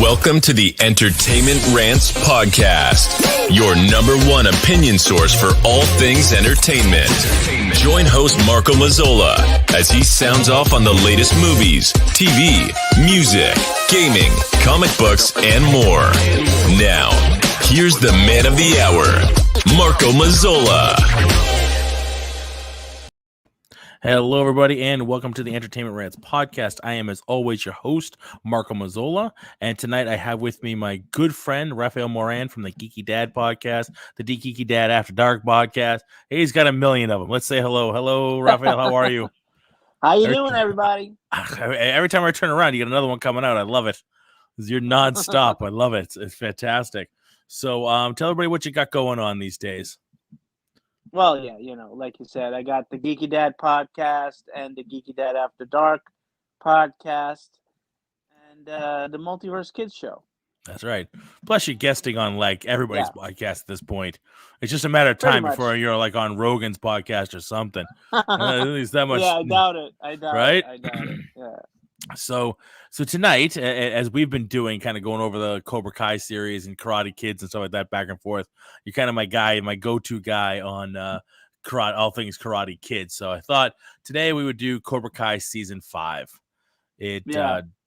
Welcome to the Entertainment Rants Podcast, your number one opinion source for all things entertainment. Join host Marco Mazzola as he sounds off on the latest movies, TV, music, gaming, comic books, and more. Now, here's the man of the hour, Marco Mazzola. Hello, everybody, and welcome to the Entertainment Rants Podcast. I am, as always, your host, Marco Mazzola, and tonight I have with me my good friend, Raphael Moran from the Geeky Dad podcast, the Geeky Dad After Dark podcast. He's got a million of them. Let's say hello. Hello, Raphael. How are you? How you doing, everybody? Every time I turn around, you get another one coming out. I love it. You're nonstop. I love it. It's fantastic. So tell everybody what you got going on these days. Well, yeah, like you said, I got the Geeky Dad podcast and the Geeky Dad After Dark podcast and the Multiverse Kids Show. That's right. Plus, you're guesting on like everybody's podcast at this point. It's just a matter of time before you're like on Rogan's podcast or something. At least that much. Yeah, I doubt it. I doubt it. Yeah. So tonight, as we've been doing, kind of going over the Cobra Kai series and Karate Kids and stuff like that, back and forth, you're kind of my guy, my go-to guy on karate, all things Karate Kids. So I thought today we would do Cobra Kai season 5. It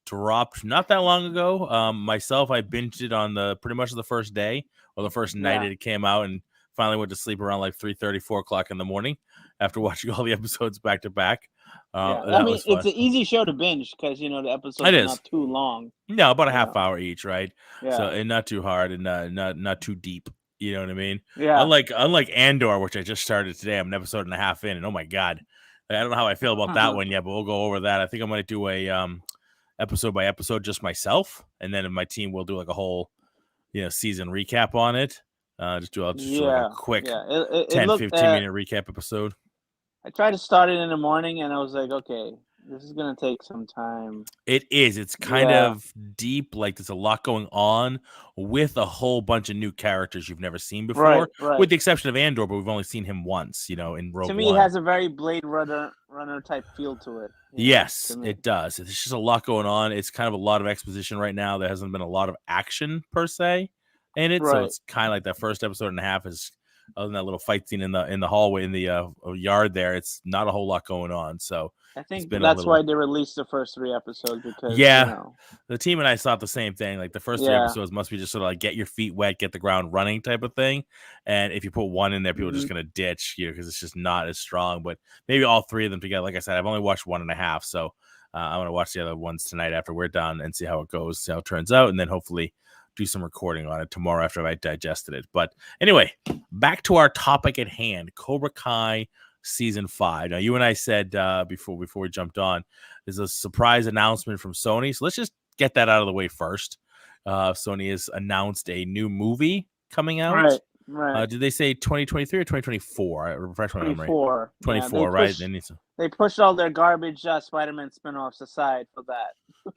dropped not that long ago. Myself, I binged it on pretty much the first day or the first night it came out, and finally went to sleep around like 3:30, 4 o'clock in the morning after watching all the episodes back to back. I mean, it's an easy show to binge because the episodes are not too long. No, about a half hour each, right? Yeah. So and not too hard and not too deep. You know what I mean? Yeah. Unlike Andor, which I just started today, I'm an episode and a half in, and oh my god, I don't know how I feel about that one yet, but we'll go over that. I think I'm going to do a episode by episode just myself, and then my team will do like a whole season recap on it. Just do a quick 10-15 minute recap episode. I tried to start it in the morning, and I was like, okay, this is going to take some time. It is. It's kind of deep. Like, there's a lot going on with a whole bunch of new characters you've never seen before, right. with the exception of Andor, but we've only seen him once, in Rogue One. To me, it has a very Blade Runner type feel to it. Yes, it does. It's just a lot going on. It's kind of a lot of exposition right now. There hasn't been a lot of action, per se, in it. Right. So it's kind of like that first episode and a half is... Other than that little fight scene in the hallway in the yard there, it's not a whole lot going on. So I think that's why they released the first 3 episodes because the team and I thought the same thing. Like the first 3 episodes must be just sort of like get your feet wet, get the ground running type of thing. And if you put one in there, people are just gonna ditch you because it's just not as strong. But maybe all 3 of them together. Like I said, I've only watched 1.5, so I'm gonna watch the other ones tonight after we're done and see how it goes, see how it turns out, and then hopefully do some recording on it tomorrow after I digested it. But anyway, back to our topic at hand, Cobra Kai season 5. Now, you and I said before we jumped on, there's a surprise announcement from Sony. So let's just get that out of the way first. Sony has announced a new movie coming out. Right. Did they say 2023 or 2024? Refresh my memory. 24, right? They pushed all their garbage Spider-Man spinoffs aside for that.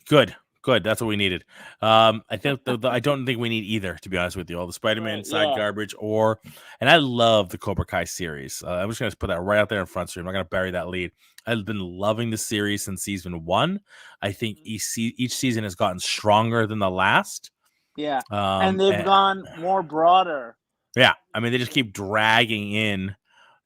Good. That's what we needed. I think I don't think we need either, to be honest with you. All the Spider-Man side garbage, and I love the Cobra Kai series. I'm just going to put that right out there in front of you. I'm not going to bury that lead. I've been loving the series since season 1. I think each season has gotten stronger than the last. Yeah, and they've gone more broader. Yeah, I mean they just keep dragging in,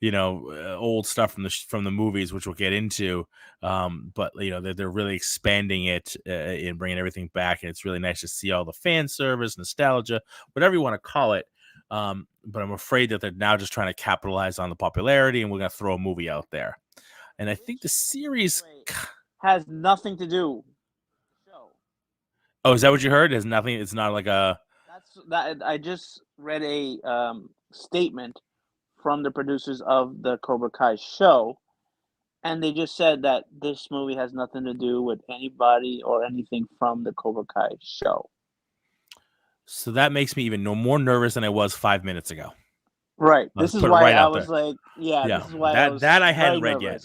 old stuff from the movies, which we'll get into. But they're really expanding it and bringing everything back, and it's really nice to see all the fan service, nostalgia, whatever you want to call it. But I'm afraid that they're now just trying to capitalize on the popularity, and we're gonna throw a movie out there. And I think the series has nothing to do with the show. Oh, is that what you heard? It has nothing. It's not like a. I just read a statement from the producers of the Cobra Kai show, and they just said that this movie has nothing to do with anybody or anything from the Cobra Kai show. So that makes me even more nervous than I was 5 minutes ago. Right. This is why I was like, this is why I hadn't read yet.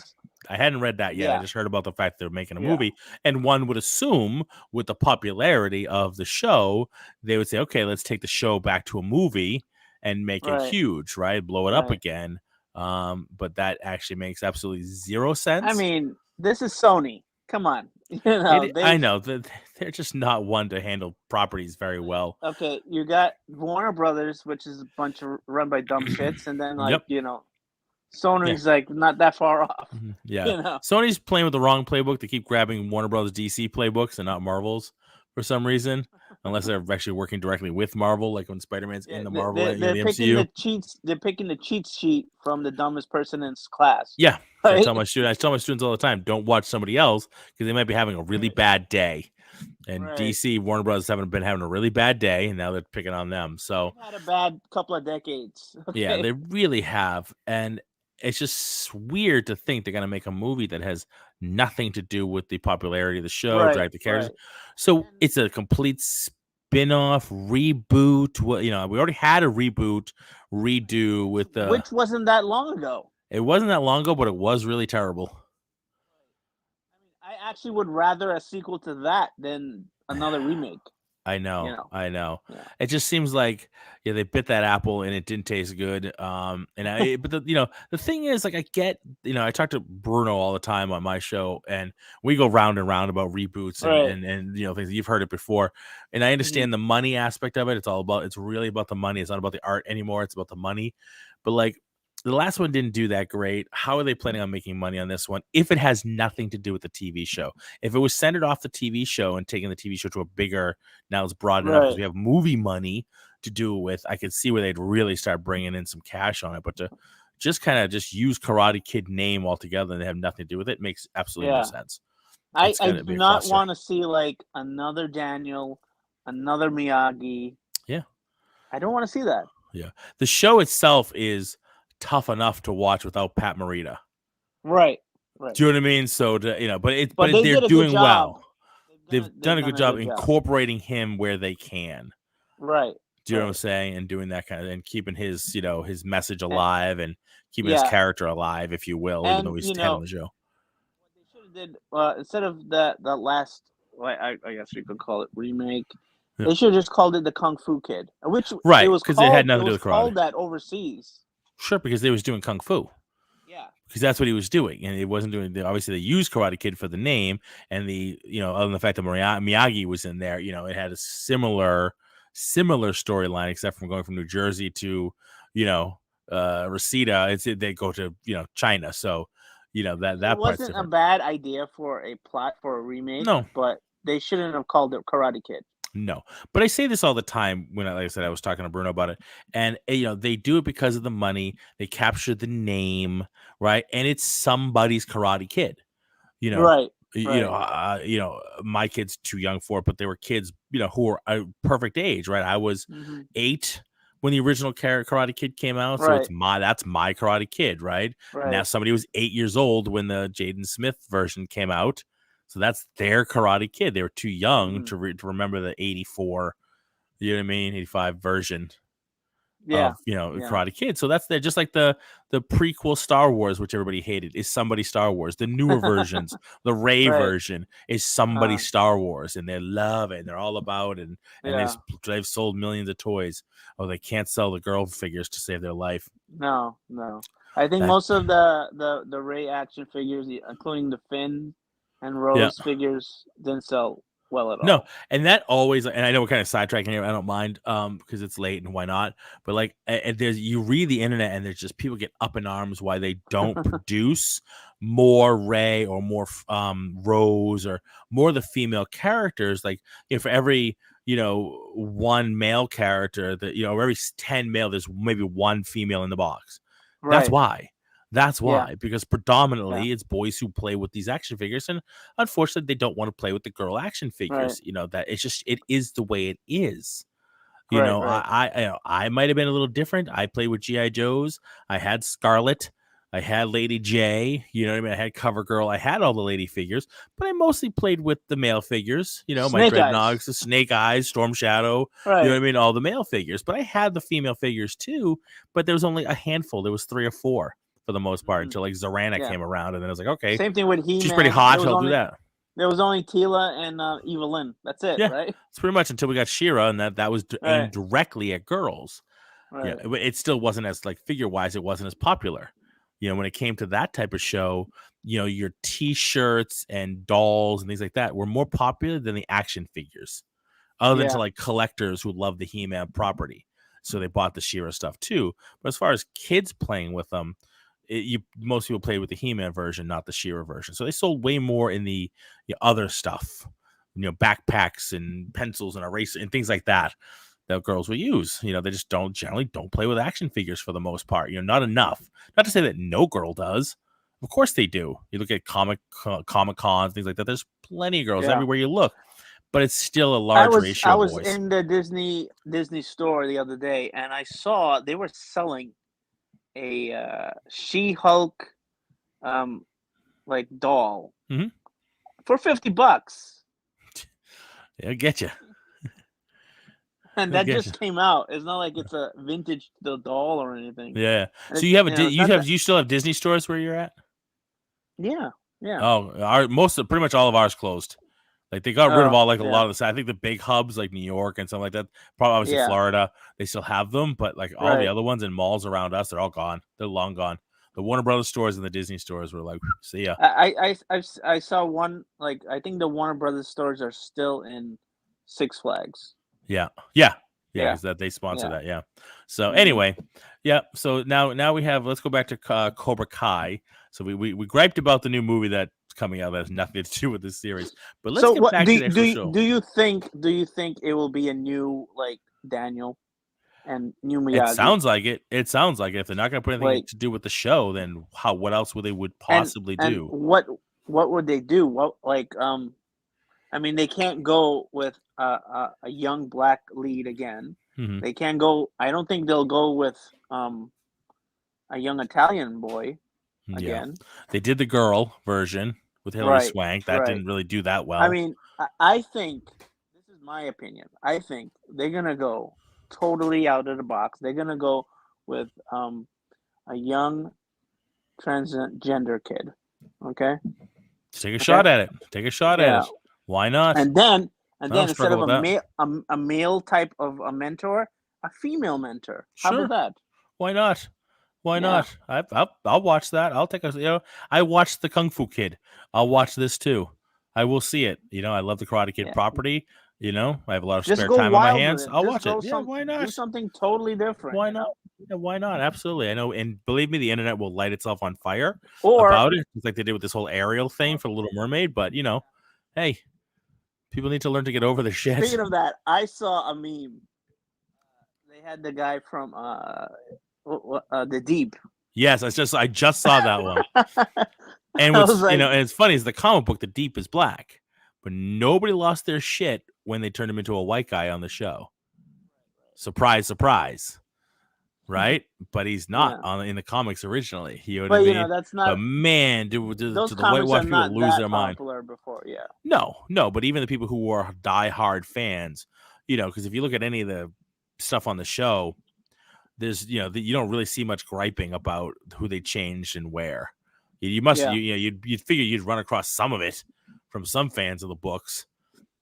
I hadn't read that yet. I just heard about the fact they're making a movie. And one would assume with the popularity of the show, they would say, okay, let's take the show back to a movie and make it huge, right? Blow it up again. But that actually makes absolutely zero sense. I mean, this is Sony. Come on, I know that they're just not one to handle properties very well. okay, you got Warner Brothers, which is a bunch of run by dumb shits, and then Yep. Yeah. Sony's like not that far off. Yeah. Sony's playing with the wrong playbook to keep grabbing Warner Brothers DC playbooks and not Marvel's for some reason, unless they're actually working directly with Marvel, like when Spider-Man's in the Marvel they're the picking MCU. the cheats. They're picking the cheat sheet from the dumbest person in class. Yeah. Right? I tell my students all the time, don't watch somebody else because they might be having a really bad day. And DC, Warner Brothers haven't been having a really bad day, and now they're picking on them. So they've had a bad couple of decades. Okay? Yeah, they really have. And it's just weird to think they're going to make a movie that has nothing to do with the popularity of the show, drag the characters. Right. So it's a complete spin-off, reboot. We already had a reboot, redo with the... Which wasn't that long ago. It wasn't that long ago, but it was really terrible. I actually would rather a sequel to that than another remake. I know. Yeah. It just seems like they bit that apple and it didn't taste good. But the thing is, like, I get, I talk to Bruno all the time on my show, and we go round and round about reboots and things. You've heard it before, and I understand the money aspect of it. It's really about the money. It's not about the art anymore. It's about the money. But like, the last one didn't do that great. How are they planning on making money on this one if it has nothing to do with the TV show? If it was centered off the TV show and taking the TV show to a bigger, now it's broad enough because we have movie money to do it with, I could see where they'd really start bringing in some cash on it. But to just kind of just use Karate Kid name altogether and they have nothing to do with it makes absolutely no sense. I do not want to see like another Daniel, another Miyagi. Yeah. I don't want to see that. Yeah. The show itself is tough enough to watch without Pat Morita. Right. Do you know what I mean? So but they're doing well. They've done a good job incorporating him where they can. Right. Do you know what I'm saying? And doing that kind of, and keeping his, his message alive and keeping his character alive, if you will, even though he's dead on the show. What they should have did, instead of that last, I guess you could call it remake, they should have just called it the Kung Fu Kid, which because it had nothing to do with karate. Called that overseas. Sure, because they was doing Kung Fu. Yeah. Because that's what he was doing. And it wasn't doing, obviously they used Karate Kid for the name and other than the fact that Miyagi was in there, it had a similar storyline, except from going from New Jersey to, Reseda. They go to, China. So, that wasn't a bad idea for a plot for a remake. No. But they shouldn't have called it Karate Kid. No, but I say this all the time when, like I said, I was talking to Bruno about it, and they do it because of the money. They capture the name, right? And it's somebody's Karate Kid, right? My kid's too young for it, but they were kids, who were a perfect age, right? I was 8 when the original Karate Kid came out, so that's my Karate Kid, right? Now somebody was 8 years old when the Jaden Smith version came out. So that's their Karate Kid. They were too young to remember the 84, 85 version of, Karate Kid. So they're just like the prequel Star Wars, which everybody hated, is somebody Star Wars. The newer versions, the Rey version is somebody Star Wars, and they love it, and they're all about it, and they've sold millions of toys. Oh, they can't sell the girl figures to save their life. No. I think most of the Rey action figures, including the Finn and Rose figures, didn't sell well at all. No, and that always, and I know we're kind of sidetracking here. I don't mind because it's late and why not? But like, you read the internet and there's just people get up in arms why they don't produce more Rey or more Rose or more of the female characters. Like, for every one male character that every 10 male, there's maybe one female in the box. Right. That's why, because predominantly it's boys who play with these action figures, and unfortunately they don't want to play with the girl action figures. That it is the way it is. I might have been a little different. I played with G.I. Joes. I had Scarlet. I had Lady J. I had CoverGirl. I had all the lady figures, but I mostly played with the male figures. My Dreadnoks, the Snake Eyes, Storm Shadow. Right. All the male figures. But I had the female figures too. But there was only a handful. There was 3 or 4. For the most part, until like Zorana came around, and then I was like, okay, same thing with He-Man. She's pretty hot. I'll do that. There was only Tila and Evelyn. That's it, right? It's pretty much until we got She-Ra, and that was aimed directly at girls. Right. Yeah, it still wasn't as like figure wise, it wasn't as popular. When it came to that type of show, your T-shirts and dolls and things like that were more popular than the action figures, other than to like collectors who love the He-Man property. So they bought the She-Ra stuff too. But as far as kids playing with them, most people played with the He-Man version, not the She-Ra version. So they sold way more in the other stuff, backpacks and pencils and erasers and things like that girls will use. They just generally don't play with action figures for the most part. Not enough. Not to say that no girl does. Of course they do. You look at comic cons, things like that. There's plenty of girls everywhere you look, but it's still a large ratio. I was in the Disney store the other day, and I saw they were selling a She-Hulk like doll for $50. It'll get you. And that just came out. It's not like it's a vintage doll or anything. Yeah. So you still have Disney stores where you're at? Yeah. Yeah. Oh, pretty much all of ours closed. Like they got rid of all a lot of the. I think the big hubs like New York and something like that. Probably obviously Florida, they still have them, but like all the other ones in malls around us, they're all gone. They're long gone. The Warner Brothers stores and the Disney stores were like, see ya. I saw one, like I think the Warner Brothers stores are still in Six Flags. Yeah, that they sponsor that. Yeah. So anyway, so now we have. Let's go back to Cobra Kai. So we griped about the new movie that's coming out that has nothing to do with this series. But let's get back to the actual show. Do you think it will be a new like Daniel and new Miyagi? It sounds like it. It sounds like it. If they're not going to put anything to do with the show, then what else would they possibly do? What would they do? What I mean, they can't go with a young black lead again. Mm-hmm. They can't go. I don't think they'll go with a young Italian boy again. They did the girl version with Hilary Swank. That didn't really do that well. I mean, I think this is my opinion. I think they're gonna go totally out of the box. They're gonna go with a young transgender kid. Okay. Take a shot at it. Take a shot at it. Why not? And then instead of a male type of a mentor, a female mentor. How about that? Why not? Why not? I'll watch that. I'll take I watched the Kung Fu Kid. I'll watch this too. I will see it. I love the Karate Kid property. I have a lot of spare time on my hands. I'll watch it. Yeah, why not? Do something totally different. Why not? Yeah, why not? Absolutely. I know, and believe me, the internet will light itself on fire about it, just like they did with this whole Ariel thing for the Little Mermaid. But hey. People need to learn to get over the shit. Speaking of that, I saw a meme. They had the guy from The Deep. Yes, I just saw that one. And what's and it's funny is the comic book The Deep is black, but nobody lost their shit when they turned him into a white guy on the show. Surprise, surprise. Right? But he's not in the comics originally. You know what I mean? That's not. But man, do the whitewash people lose their mind? Before, No, but even the people who are diehard fans, because if you look at any of the stuff on the show, there's you don't really see much griping about who they changed and where. You'd figure you'd run across some of it from some fans of the books.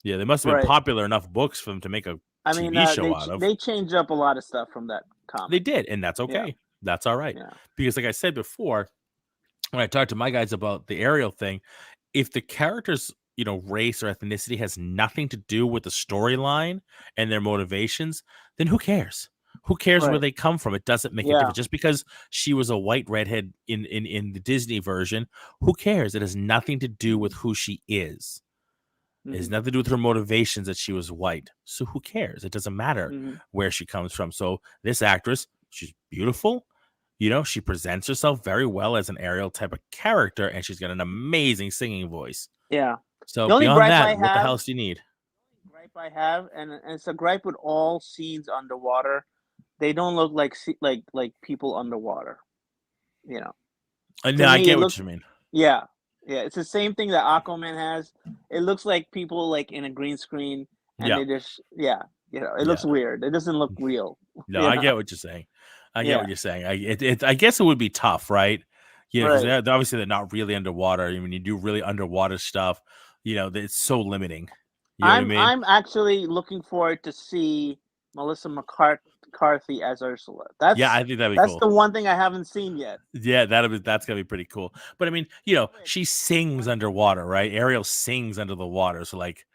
Yeah, they must have been popular enough books for them to make a TV show out of. They changed up a lot of stuff from that comic. They did, and that's okay. Yeah. That's all right. Yeah. Because like I said before, when I talked to my guys about the Ariel thing, if the character's race or ethnicity has nothing to do with the storyline and their motivations, then who cares? Who cares where they come from? It doesn't make a difference. Just because she was a white redhead in the Disney version, who cares? It has nothing to do with who she is. It has nothing to do with her motivations that she was white. So who cares? It doesn't matter where she comes from. So this actress, she's beautiful. She presents herself very well as an Ariel type of character, and she's got an amazing singing voice. Yeah. So beyond that, what the hell else do you need? The gripe I have, and it's a gripe with all scenes underwater. They don't look like people underwater. No, I get what you mean. Yeah. Yeah, it's the same thing that Aquaman has. It looks like people like in a green screen, and they just it looks weird. It doesn't look real. No, I get what you're saying. I get what you're saying. I guess it would be tough, right? Because obviously they're not really underwater. I mean, you do really underwater stuff. It's so limiting. You know what I mean? I'm actually looking forward to see Melissa McCarthy as Ursula. Yeah, I think that'd be cool. That's the one thing I haven't seen yet. Yeah, that's gonna be pretty cool. But I mean, she sings underwater, right? Ariel sings under the water, so like,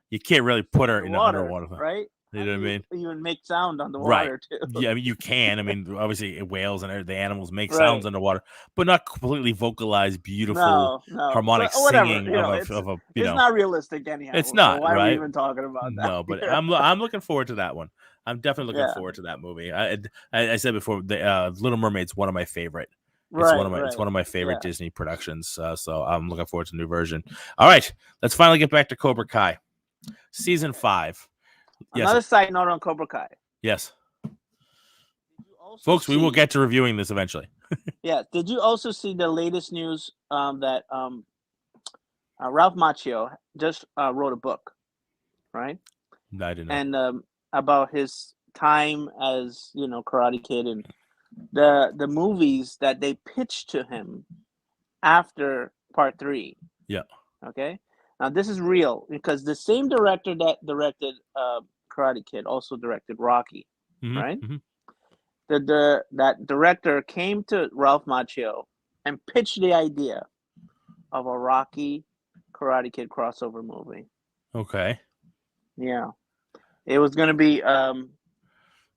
you can't really put her in an underwater, right? You know what I mean? Even make sound underwater too. Yeah, I mean, you can. I mean, obviously whales and the animals make sounds underwater, but not completely vocalized, beautiful, harmonic singing it's not realistic anyhow. It's not, so why right? are we even talking about that? No, but I'm looking forward to that one. I'm definitely looking forward to that movie. I said before, the Little Mermaid's one of my favorite. It's one of my favorite Disney productions. So I'm looking forward to the new version. All right, let's finally get back to Cobra Kai, season 5. Another side note on Cobra Kai. Yes. Folks, we will get to reviewing this eventually. Yeah. Did you also see the latest news that Ralph Macchio just wrote a book, right? No, I didn't know. And about his time as, Karate Kid and the movies that they pitched to him after Part 3. Yeah. Okay. Now this is real because the same director that directed Karate Kid also directed Rocky, right? Mm-hmm. That director came to Ralph Macchio and pitched the idea of a Rocky Karate Kid crossover movie. Okay. Yeah, it was going to be. How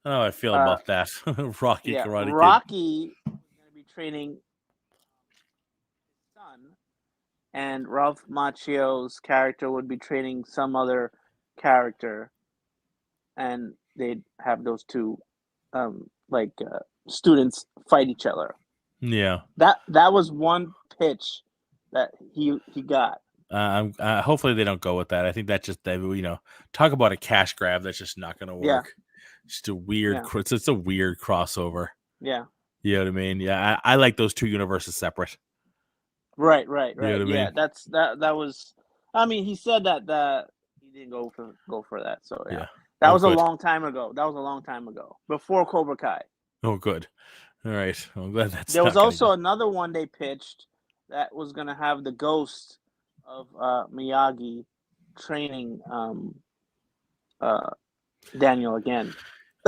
I feel about that. Rocky Karate Kid. Rocky was going to be training his son, and Ralph Macchio's character would be training some other character, and they'd have those two students fight each other. Yeah. That was one pitch that he got. Hopefully they don't go with that. I think that's just talk about a cash grab. That's just not going to work. Yeah. Just a weird. It's a weird crossover. Yeah. You know what I mean? Yeah. I like those two universes separate. Right. You know what I mean? Yeah. That was. I mean, he said that he didn't go for that. So yeah. That was a long time ago. Before Cobra Kai. Oh, good. All right. I'm glad that's. There was also another one they pitched that was going to have the ghost of Miyagi training Daniel again.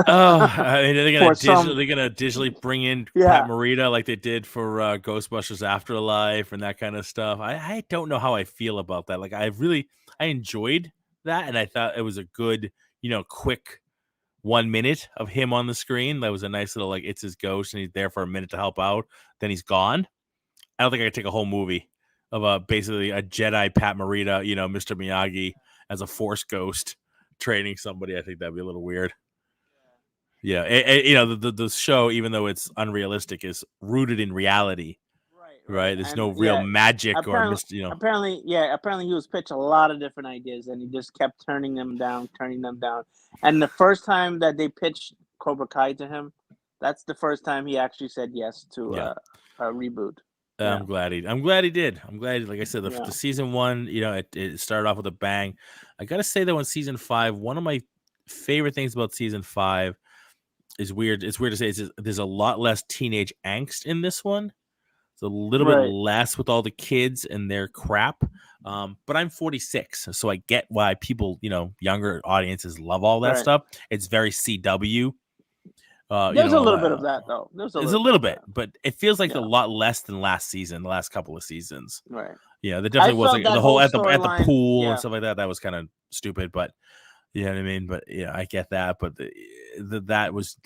I mean, they're gonna digitally bring in Pat Morita like they did for Ghostbusters Afterlife and that kind of stuff. I don't know how I feel about that. Like, I enjoyed that, and I thought it was a good, quick 1 minute of him on the screen. That was a nice little, like, it's his ghost and he's there for a minute to help out, then he's gone. I don't think I could take a whole movie of basically a Jedi Pat Morita, Mr. Miyagi as a Force ghost training somebody. I think that'd be a little weird. Yeah, the show, even though it's unrealistic, is rooted in reality. Right. There's no real magic Apparently he was pitched a lot of different ideas, and he just kept turning them down. And the first time that they pitched Cobra Kai to him, that's the first time he actually said yes to a reboot. I'm glad he did. Like I said, the season 1, it started off with a bang. I gotta say that on season 5, one of my favorite things about season 5 is weird. It's weird to say, there's a lot less teenage angst in this one. It's a little bit less with all the kids and their crap. But I'm 46, so I get why people, younger audiences love all that stuff. It's very CW. There's a little bit of that, though. There's a little bit, but it feels like a lot less than last season, the last couple of seasons. Right. Yeah, there definitely was like the whole at the pool and stuff like that. That was kind of stupid, but you know what I mean. But yeah, I get that. But I was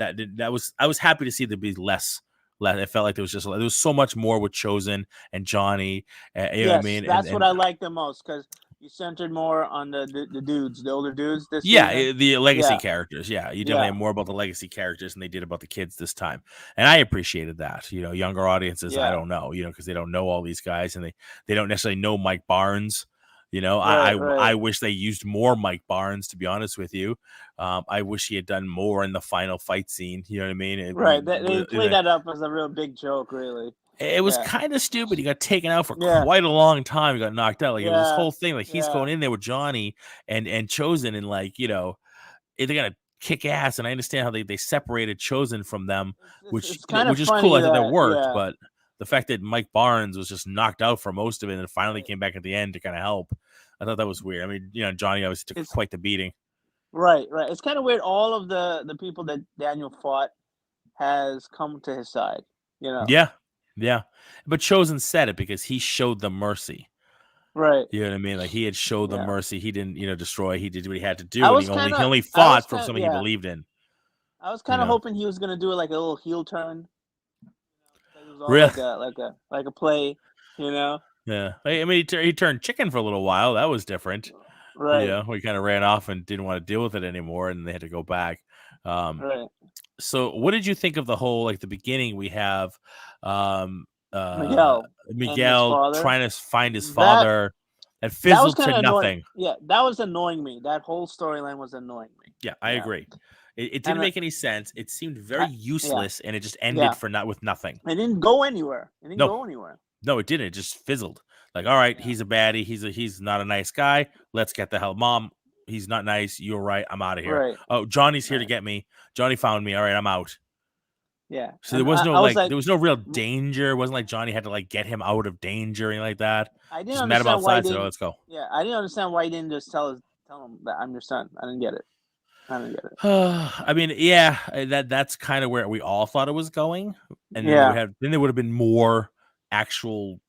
happy to see there be less. It felt like there was so much more with Chosen and Johnny. You know what I mean? That's what I like the most, because you centered more on the dudes, the older dudes. This season. The legacy characters. Yeah, you definitely have more about the legacy characters than they did about the kids this time, and I appreciated that. Younger audiences, I don't know, because they don't know all these guys, and they don't necessarily know Mike Barnes. I wish they used more Mike Barnes, to be honest with you. I wish he had done more in the final fight scene. You know what I mean? They played that up as a real big joke, really. It was kind of stupid. He got taken out for quite a long time. He got knocked out. Like, it was this whole thing. Like, he's going in there with Johnny and Chosen, and they're gonna kick ass. And I understand how they separated Chosen from them, which is cool. I thought that worked, but the fact that Mike Barnes was just knocked out for most of it and finally came back at the end to kind of help, I thought that was weird. I mean, Johnny obviously took quite the beating. Right. It's kind of weird. All of the people that Daniel fought has come to his side. You know. Yeah. But Chosen said it because he showed them mercy. Right. You know what I mean? Like he had showed them mercy. He didn't, destroy. He did what he had to do, and he only fought for something he believed in. I was kind of hoping he was gonna do like a little heel turn. It was all Really? like a play, you know. Yeah. I mean, he turned chicken for a little while. That was different. Right. Yeah. He kind of ran off and didn't want to deal with it anymore, and they had to go back. Right. So, what did you think of the whole the beginning? We have Miguel trying to find his father. That fizzled to nothing. Yeah, that was annoying me. That whole storyline was annoying me. Yeah, I agree. It didn't make any sense. It seemed very useless, and it just ended with nothing. It didn't go anywhere. No, it didn't. It just fizzled. Like, all right, he's a baddie. He's not a nice guy. Let's get the hell. Mom, he's not nice. You're right. I'm out of here. Right. Oh, Johnny's here to get me. Johnny found me. All right, I'm out. Yeah. So there was no there was no real danger. It wasn't like Johnny had to get him out of danger or anything like that. I didn't just met him outside. So let's go. Yeah, I didn't understand why he didn't just tell him that I'm your son. I didn't get it. I mean, yeah, that's kind of where we all thought it was going, and then there would have been more actual,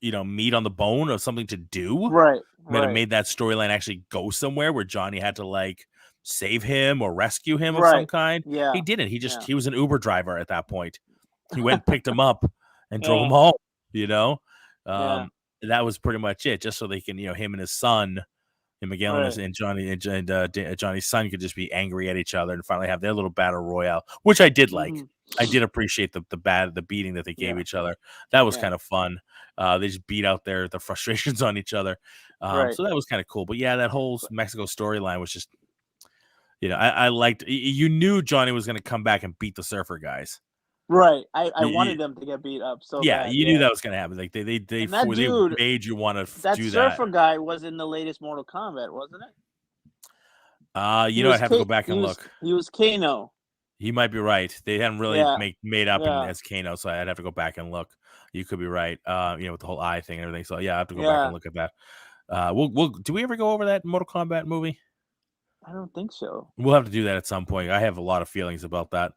meat on the bone of something to do. Right. Might have made that storyline actually go somewhere where Johnny had to save him or rescue him of some kind. Yeah. He didn't. He was an Uber driver at that point. He went and picked him up and drove him home. That was pretty much it. Just so they can, him and his son. And Miguel and Johnny and Johnny's son could just be angry at each other and finally have their little battle royale, which I did like. I did appreciate the beating that they gave each other. That was kind of fun. They just beat out their frustrations on each other. So that was kind of cool. But yeah, that whole Mexico storyline was just, I liked. You knew Johnny was going to come back and beat the surfer guys. Right. I wanted them to get beat up. So bad. You knew that was going to happen. Like they made you want to do that. That surfer guy was in the latest Mortal Kombat, wasn't it? I'd have to go back and look. He was Kano. He might be right. They hadn't really made up as Kano, so I'd have to go back and look. You could be right. With the whole eye thing and everything. So yeah, I have to go back and look at that. We'll do we ever go over that Mortal Kombat movie? I don't think so. We'll have to do that at some point. I have a lot of feelings about that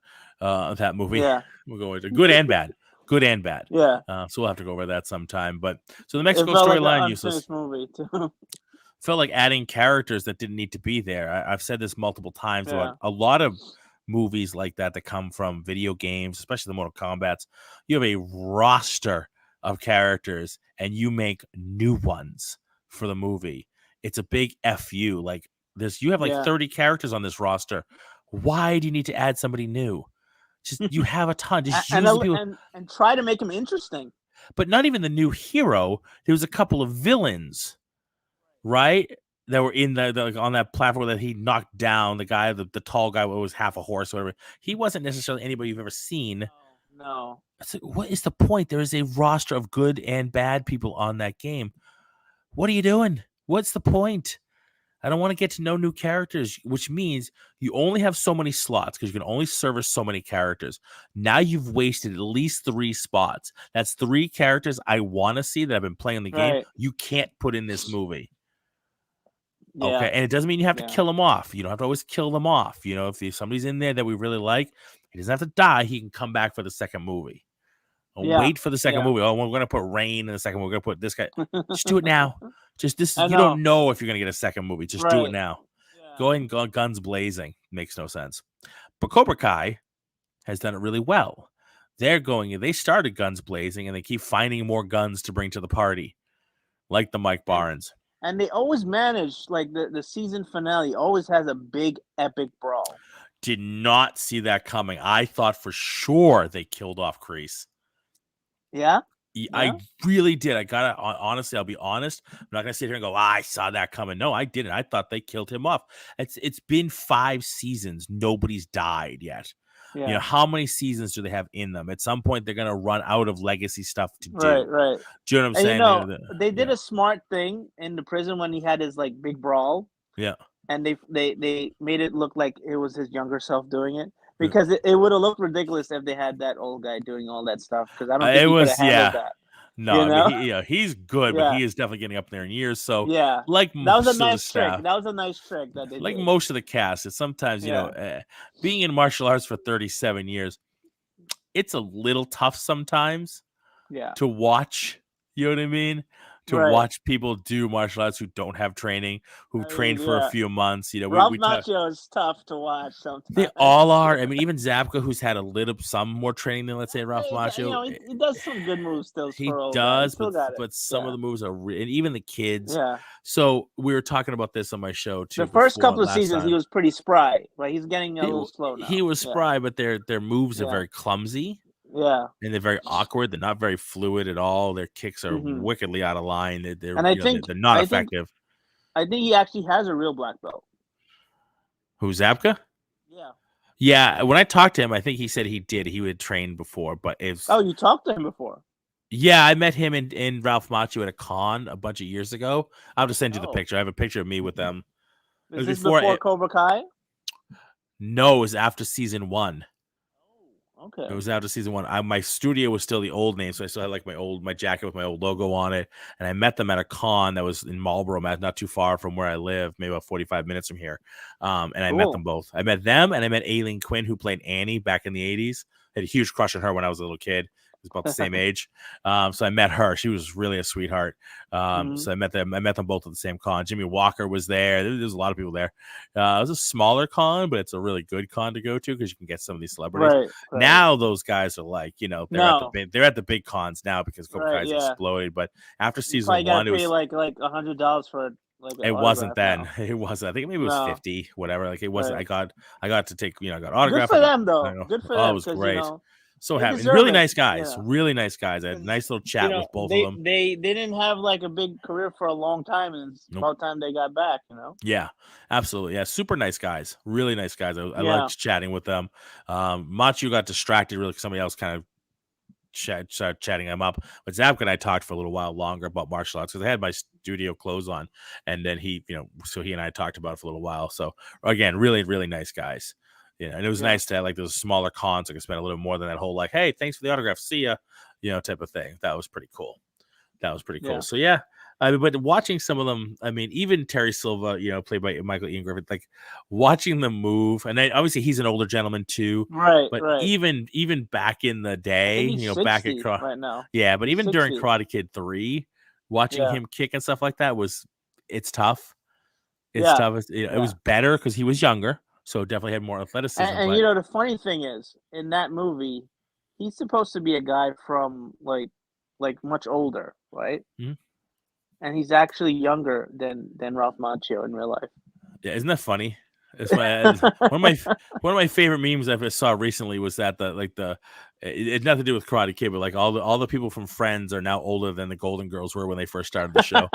movie. Yeah. We'll go into good and bad. Good and bad. Yeah. So we'll have to go over that sometime. But so the Mexico storyline useless. Movie too. Felt like adding characters that didn't need to be there. I've said this multiple times about a lot of movies like that come from video games, especially the Mortal Kombats. You have a roster of characters and you make new ones for the movie. It's a big FU. You have 30 characters on this roster. Why do you need to add somebody new? Just you have a ton. Just and try to make them interesting. But not even the new hero. There was a couple of villains, right? That were in the on that platform that he knocked down. The guy, the tall guy, who was half a horse, or whatever. He wasn't necessarily anybody you've ever seen. No. What is the point? There is a roster of good and bad people on that game. What are you doing? What's the point? I don't want to get to know new characters, which means you only have so many slots because you can only service so many characters. Now you've wasted at least 3 spots. That's 3 characters I want to see that have been playing the game. You can't put in this movie. Yeah. Okay, and it doesn't mean you have to kill them off. You don't have to always kill them off. If somebody's in there that we really like, he doesn't have to die. He can come back for the second movie. Wait for the second movie. Oh, we're going to put Rain in the second. We're going to put this guy. Just do it now. Just this. You don't know if you're going to get a second movie. Just do it now. Yeah. Go ahead and go guns blazing. Makes no sense. But Cobra Kai has done it really well. They started guns blazing and they keep finding more guns to bring to the party, like the Mike Barnes. And they always manage, the season finale always has a big epic brawl. Did not see that coming. I thought for sure they killed off Kreese. Yeah? I really did. I got to, honestly, I'll be honest. I'm not going to sit here and go, I saw that coming. No, I didn't. I thought they killed him off. It's been 5 seasons. Nobody's died yet. Yeah. How many seasons do they have in them? At some point, they're going to run out of legacy stuff to do. Right. Do you know what I'm saying? They did a smart thing in the prison when he had his big brawl. Yeah. And they made it look like it was his younger self doing it. Because it would have looked ridiculous if they had that old guy doing all that stuff. Because I don't think he could have handled that. No, I mean he's good, but he is definitely getting up there in years. So like that was a most of the nice trick. staff, That was a nice trick that they like did. most of the cast, it's sometimes being in martial arts for 37 years, it's a little tough sometimes to watch. You know what I mean? To watch people do martial arts who don't have training, who've trained for a few months. You know, Ralph Macchio is tough to watch sometimes. They all are. I mean, even Zabka, who's had some more training than, let's say, Ralph Macchio. He does some good moves still. He does, but some of the moves are, and even the kids. Yeah. So we were talking about this on my show too. The first couple of seasons, he was pretty spry, but he's getting a little slow now. He was spry, but their moves are very clumsy. Yeah, and they're very awkward. They're not very fluid at all. Their kicks are wickedly out of line. They're not effective. I think he actually has a real black belt. Who's Zabka? Yeah. Yeah. When I talked to him, I think he said he did. He had trained before, but it's. Oh, you talked to him before? Yeah, I met him and Ralph Macchio at a con a bunch of years ago. I'll just send you the picture. I have a picture of me with them. Is this before Cobra Kai? No, it was after season 1. Okay. It was after season 1. My studio was still the old name, so I still had like my jacket with my old logo on it. And I met them at a con that was in Marlboro, not too far from where I live, maybe about 45 minutes from here. And I met them both. I met them, and I met Aileen Quinn, who played Annie back in the 80s. I had a huge crush on her when I was a little kid. Was about the same age. So I met her. She was really a sweetheart. So I met them both at the same con. Jimmy Walker was there. There's a lot of people there. It was a smaller con, but it's a really good con to go to because you can get some of these celebrities. Right. Now those guys are like, they're at the big cons now because Cobra Kai's exploded. But after season 1, it was like $100 for it wasn't then. Now. It wasn't. I think maybe it was 50, whatever. Like it wasn't. Right. I got to take, I got autograph. Good for them though. Good for them. It was great. So happy. Really nice guys. Yeah. Really nice guys. I had a nice little chat with both of them. They didn't have like a big career for a long time, and it's about time they got back, Yeah, absolutely. Yeah, super nice guys. Really nice guys. I liked chatting with them. Macchio got distracted really because somebody else kind of started chatting him up. But Zabka and I talked for a little while longer about martial arts because I had my studio clothes on. And then he and I talked about it for a little while. So again, really, really nice guys. Yeah, and it was nice to have like those smaller cons. I could spend a little more than that whole like, hey, thanks for the autograph, see ya, type of thing. That was pretty cool. So yeah, but watching some of them, I mean, even Terry Silva, played by Michael Ian Griffith, like watching them move, and obviously he's an older gentleman too, right? But right. even back in the day, back at right now, yeah, but even during Karate Kid 3, watching him kick and stuff like that it's tough. It's tough. It was better because he was younger. So definitely had more athleticism. And the funny thing is, in that movie, he's supposed to be a guy from like much older, right? Mm-hmm. And he's actually younger than Ralph Macchio in real life. Yeah, isn't that funny? It's one of my favorite memes I saw recently was that it had nothing to do with Karate Kid, but like all the people from Friends are now older than the Golden Girls were when they first started the show.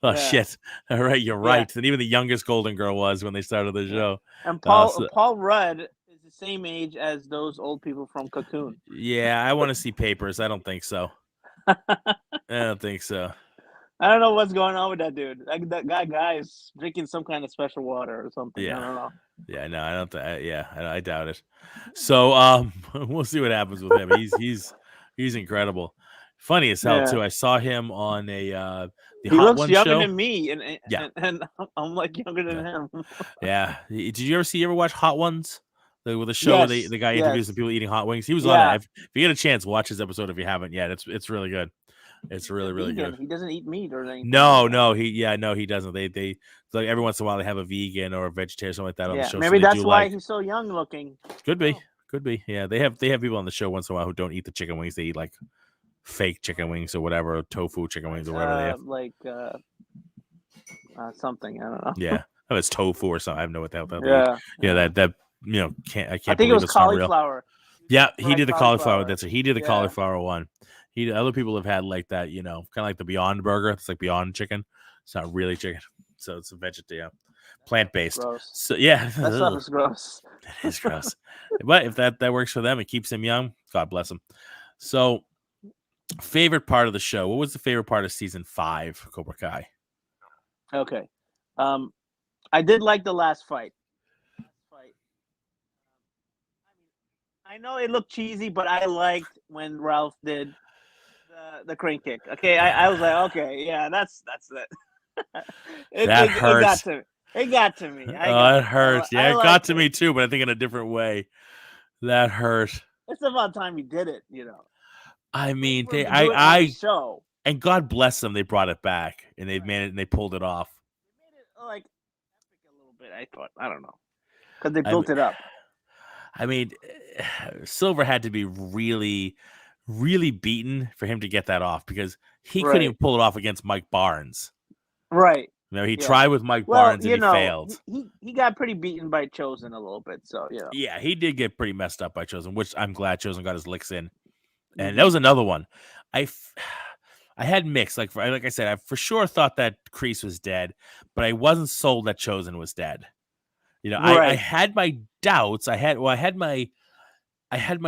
Like, shit. All right, you're right. Yeah. And even the youngest Golden Girl was when they started the show. And Paul Rudd is the same age as those old people from Cocoon. Yeah, I want to see papers. I don't think so. I don't think so. I don't know what's going on with that dude. That guy is drinking some kind of special water or something. Yeah. I don't know. Yeah, no, I don't. I doubt it. So we'll see what happens with him. He's incredible. Funny as hell too. I saw him on a he looks younger than me, and I'm like younger than him. Yeah. Did you ever watch Hot Ones? With the show, the guy interviews the people eating hot wings. He was on it. If you get a chance, watch his episode if you haven't yet. It's really good. It's really, really good. He doesn't eat meat or anything. No, he doesn't. They like every once in a while they have a vegan or a vegetarian, something like that on the show. Maybe that's why he's so young looking. Could be. Yeah, they have people on the show once in a while who don't eat the chicken wings. They eat like fake chicken wings or whatever, tofu chicken wings or whatever they have. Like something, I don't know. Yeah, it's tofu or something. I have no idea what the hell that. Yeah, that I can't. I think it was cauliflower. Yeah, he did the cauliflower. That's it. He did the cauliflower one. Other people have had like that, kind of like the Beyond Burger. It's like Beyond Chicken. It's not really chicken, so it's a vegetarian, plant-based. Gross. So yeah, that stuff is gross. It is gross. But if that works for them, it keeps them young. God bless them. So, favorite part of the show. What was the favorite part of season 5 of Cobra Kai? Okay, I did like the last fight. I know it looked cheesy, but I liked when Ralph did the crane kick. Okay, I was like, okay, yeah, that's it. That It got hurts. to me. It got to me. It hurts. Yeah, it got to me it. too, but I think in a different way. That hurt. It's about time he did it. I mean, Do it on the show. And God bless them, they brought it back and they've made it and they pulled it off. They made it like epic a little bit. I thought. I don't know, because they built it up. I mean, Silver had to be really, really beaten for him to get that off because he couldn't even pull it off against Mike Barnes. Right. He tried with Mike Barnes and he failed. He got pretty beaten by Chosen a little bit, so yeah. Yeah, he did get pretty messed up by Chosen, which I'm glad Chosen got his licks in. And that was another one. I had mixed. Like I said, I for sure thought that Kreese was dead, but I wasn't sold that Chosen was dead. I had my doubts. I had my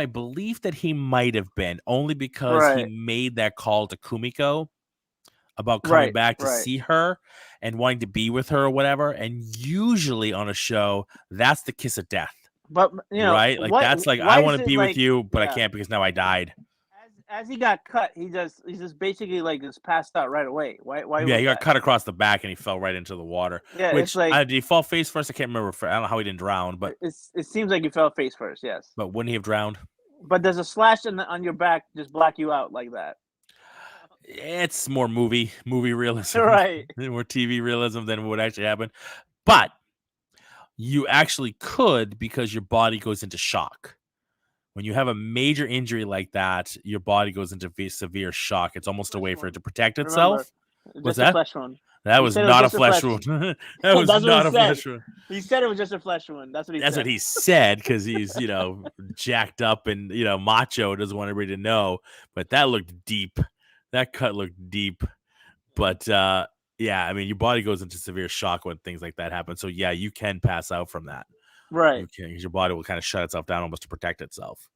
belief that he might have been, only because he made that call to Kumiko about coming back to see her and wanting to be with her or whatever. And usually on a show, that's the kiss of death. But right? Like that's like, I want to be with you, but I can't because now I died. As he got cut, he's just basically like just passed out right away. Why? Yeah, he got cut across the back and he fell right into the water. Yeah, which did he fall face first? I can't remember. I don't know how he didn't drown, but it seems like he fell face first. Yes. But wouldn't he have drowned? But does a slash on your back just black you out like that? It's more movie realism, right? More TV realism than what actually happened. But you actually could, because your body goes into shock. When you have a major injury like that, your body goes into severe shock. It's almost a way for it to protect itself. What's that? Flesh wound. That was not a flesh wound. That was not a flesh wound. He said it was just a flesh wound. That's what he said. That's what he said, because he's, jacked up and, macho, doesn't want everybody to know. But that looked deep. That cut looked deep. But, yeah, I mean, your body goes into severe shock when things like that happen. So, yeah, you can pass out from that. Right. You can, because your body will kind of shut itself down almost to protect itself.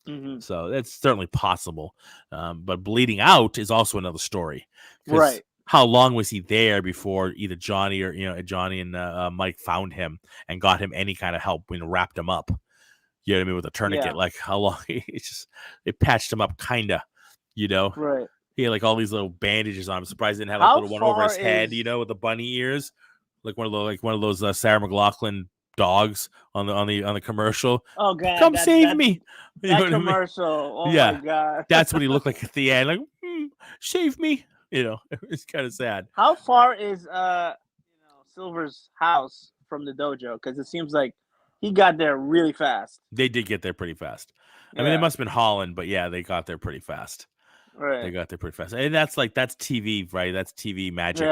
Mm-hmm. So that's certainly possible. But bleeding out is also another story. Right. How long was he there before either Johnny or, Johnny and Mike found him and got him any kind of help when wrapped him up? You know what I mean? With a tourniquet. Yeah. Like how long? It patched him up, kind of, Right. He had like all these little bandages on. I'm surprised he didn't have like a little one over his head, with the bunny ears, like one of those Sarah McLachlan dogs on the commercial. Oh God! Come save me! That commercial. I mean? Oh my God! That's what he looked like at the end. Like, save me! It's kind of sad. How far is Silver's house from the dojo? Because it seems like he got there really fast. They did get there pretty fast. I mean, it must have been Holland, but yeah, they got there pretty fast. Right. They got there pretty fast, and that's TV, right? That's TV magic,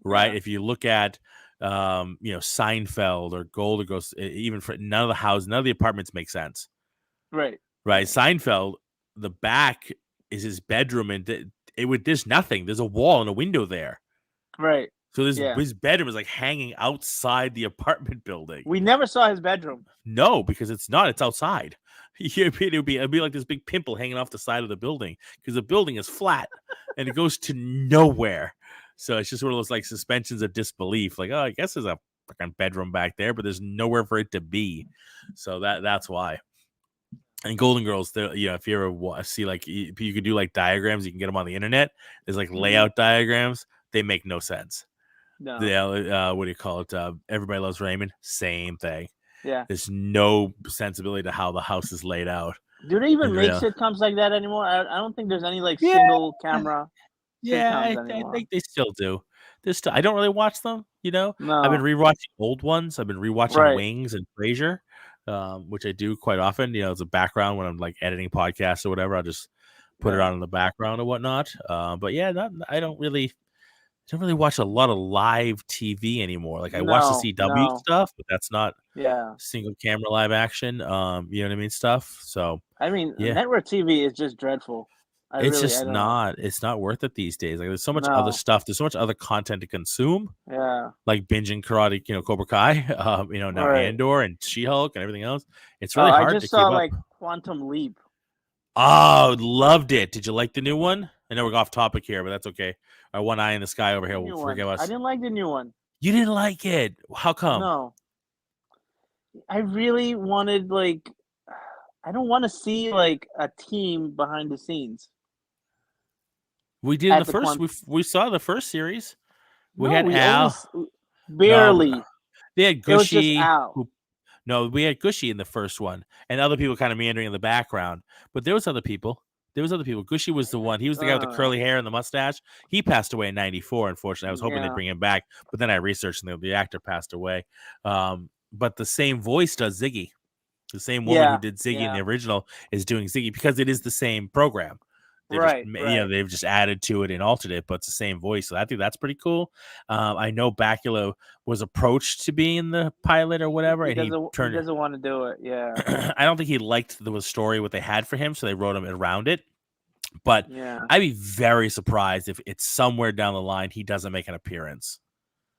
right? Yeah. If you look at Seinfeld or Gold Ghost, even for none of the apartments make sense. Right. Seinfeld, the back is his bedroom, and there's nothing. There's a wall and a window there. Right. So his bedroom is like hanging outside the apartment building. We never saw his bedroom. No, because it's not. It's outside. It'd be like this big pimple hanging off the side of the building because the building is flat and it goes to nowhere. So it's just one of those like suspensions of disbelief. Like, oh, I guess there's a fucking bedroom back there, but there's nowhere for it to be. So that's why. And Golden Girls, if you ever see like if you could do like diagrams, you can get them on the internet. There's like layout diagrams. They make no sense. No. What do you call it? Everybody Loves Raymond. Same thing. Yeah. There's no sensibility to how the house is laid out. Do they even make sitcoms like that anymore? I don't think there's any like single camera. Yeah, I think they still do. I don't really watch them. No. I've been rewatching old ones. I've been rewatching Wings and Frasier, which I do quite often. As a background when I'm like editing podcasts or whatever. I'll just put it on in the background or whatnot. But yeah, I don't really watch a lot of live TV anymore. Like I watch the CW stuff, but that's not single camera live action. You know what I mean? Stuff. So I mean, network TV is just dreadful. It's not worth it these days. Like there's so much other stuff. There's so much other content to consume. Yeah. Like binging karate, Cobra Kai, now Andor and She-Hulk and everything else. It's really hard to keep up. I just saw like Quantum Leap. Oh, loved it. Did you like the new one? I know we're off topic here, but that's okay. Our one eye in the sky over here will forgive us. I didn't like the new one. You didn't like it? How come? No. I really wanted I don't want to see like a team behind the scenes. We did the first. We saw the first series. We had Al. Barely. No, they had Gushy. It was just Al. No, we had Gushy in the first one, and other people kind of meandering in the background. But there was other people. Gushy was the one. He was the guy with the curly hair and the mustache. He passed away in '94. Unfortunately, I was hoping they'd bring him back, but then I researched and the actor passed away. But the same voice does Ziggy. The same woman who did Ziggy in the original is doing Ziggy because it is the same program. Right. You know, they've just added to it and altered it, but it's the same voice. So I think that's pretty cool. I know Bakula was approached to be in the pilot or whatever, he doesn't want to do it. Yeah. I don't think he liked the story what they had for him, so they wrote him around it. But I'd be very surprised if it's somewhere down the line he doesn't make an appearance.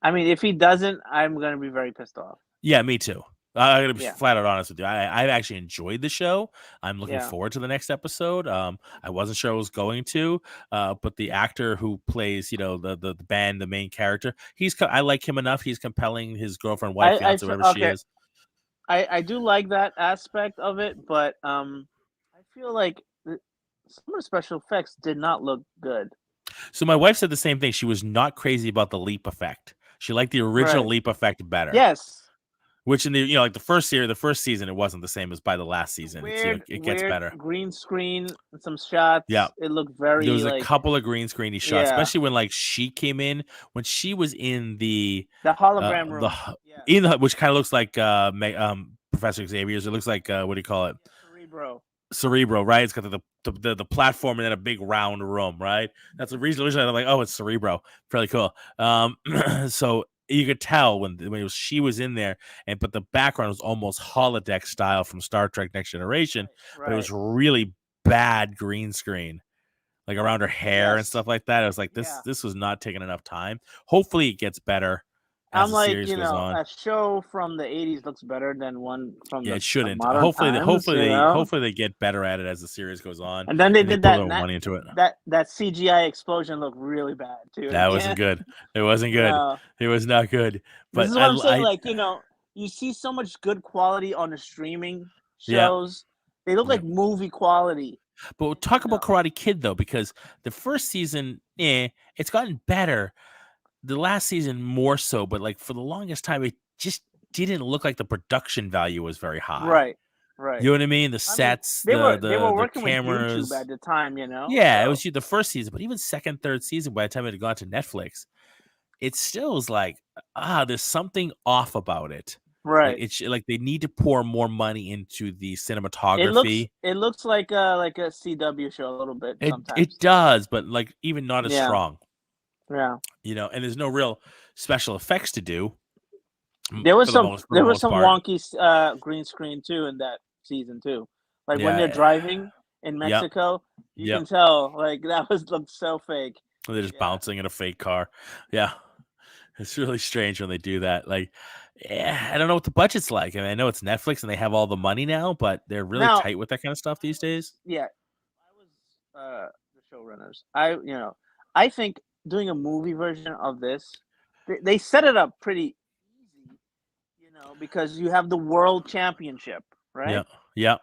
I mean, if he doesn't, I'm gonna be very pissed off. Yeah, me too. I'm going to be flat out honest with you. I actually enjoyed the show. I'm looking forward to the next episode. I wasn't sure I was going to, but the actor who plays, you know, the band, the main character, I like him enough. He's compelling his girlfriend, wife, fiance, whatever she is. I do like that aspect of it, but I feel like some of the special effects did not look good. So my wife said the same thing. She was not crazy about the leap effect. She liked the original leap effect better. Yes. Which in the like the first season, it wasn't the same as by the last season. It gets better. Green screen, some shots. Yeah, it looked very. There was a couple of green screeny shots, especially when like she came in when she was in the hologram room, which kind of looks like Professor Xavier's. It looks like what do you call it? Cerebro, right? It's got the platform and then a big round room, right? That's the reason I'm like, oh, it's Cerebro. Fairly cool. So. You could tell when she was in there, but the background was almost holodeck style from Star Trek Next Generation, but it was really bad green screen, like around her hair and stuff like that. I was like, this was not taking enough time. Hopefully, it gets better. I'm like, you know, a show from the '80s looks better than one from it shouldn't. Hopefully they get better at it as the series goes on. And then they did that money into it. That CGI explosion looked really bad too. That wasn't good. It wasn't good. No. It was not good. But this is what I'm saying. Like, you know, you see so much good quality on the streaming shows. Yeah. They look like movie quality. But we'll talk about Karate Kid though, because the first season, it's gotten better. The last season more so, but like for the longest time, it just didn't look like the production value was very high. Right. You know what I mean? The sets, they were working the cameras. with YouTube at the time, you know? Yeah, it was the first season, but even second, third season, by the time it had gone to Netflix, it still was like, there's something off about it. Right. Like, it's like they need to pour more money into the cinematography. It looks like a CW show a little bit. Sometimes. It does, but like even not as strong. Yeah, you know, and there's no real special effects to do. There was some wonky green screen too in that season too. Like when they're driving in Mexico, you can tell like that looked so fake. They're just bouncing in a fake car. Yeah, it's really strange when they do that. Like, I don't know what the budget's like. I mean, I know it's Netflix and they have all the money now, but they're really tight with that kind of stuff these days. Yeah, I was the showrunners. I think. Doing a movie version of this, they set it up pretty easy, you know, because you have the world championship, right? Yeah.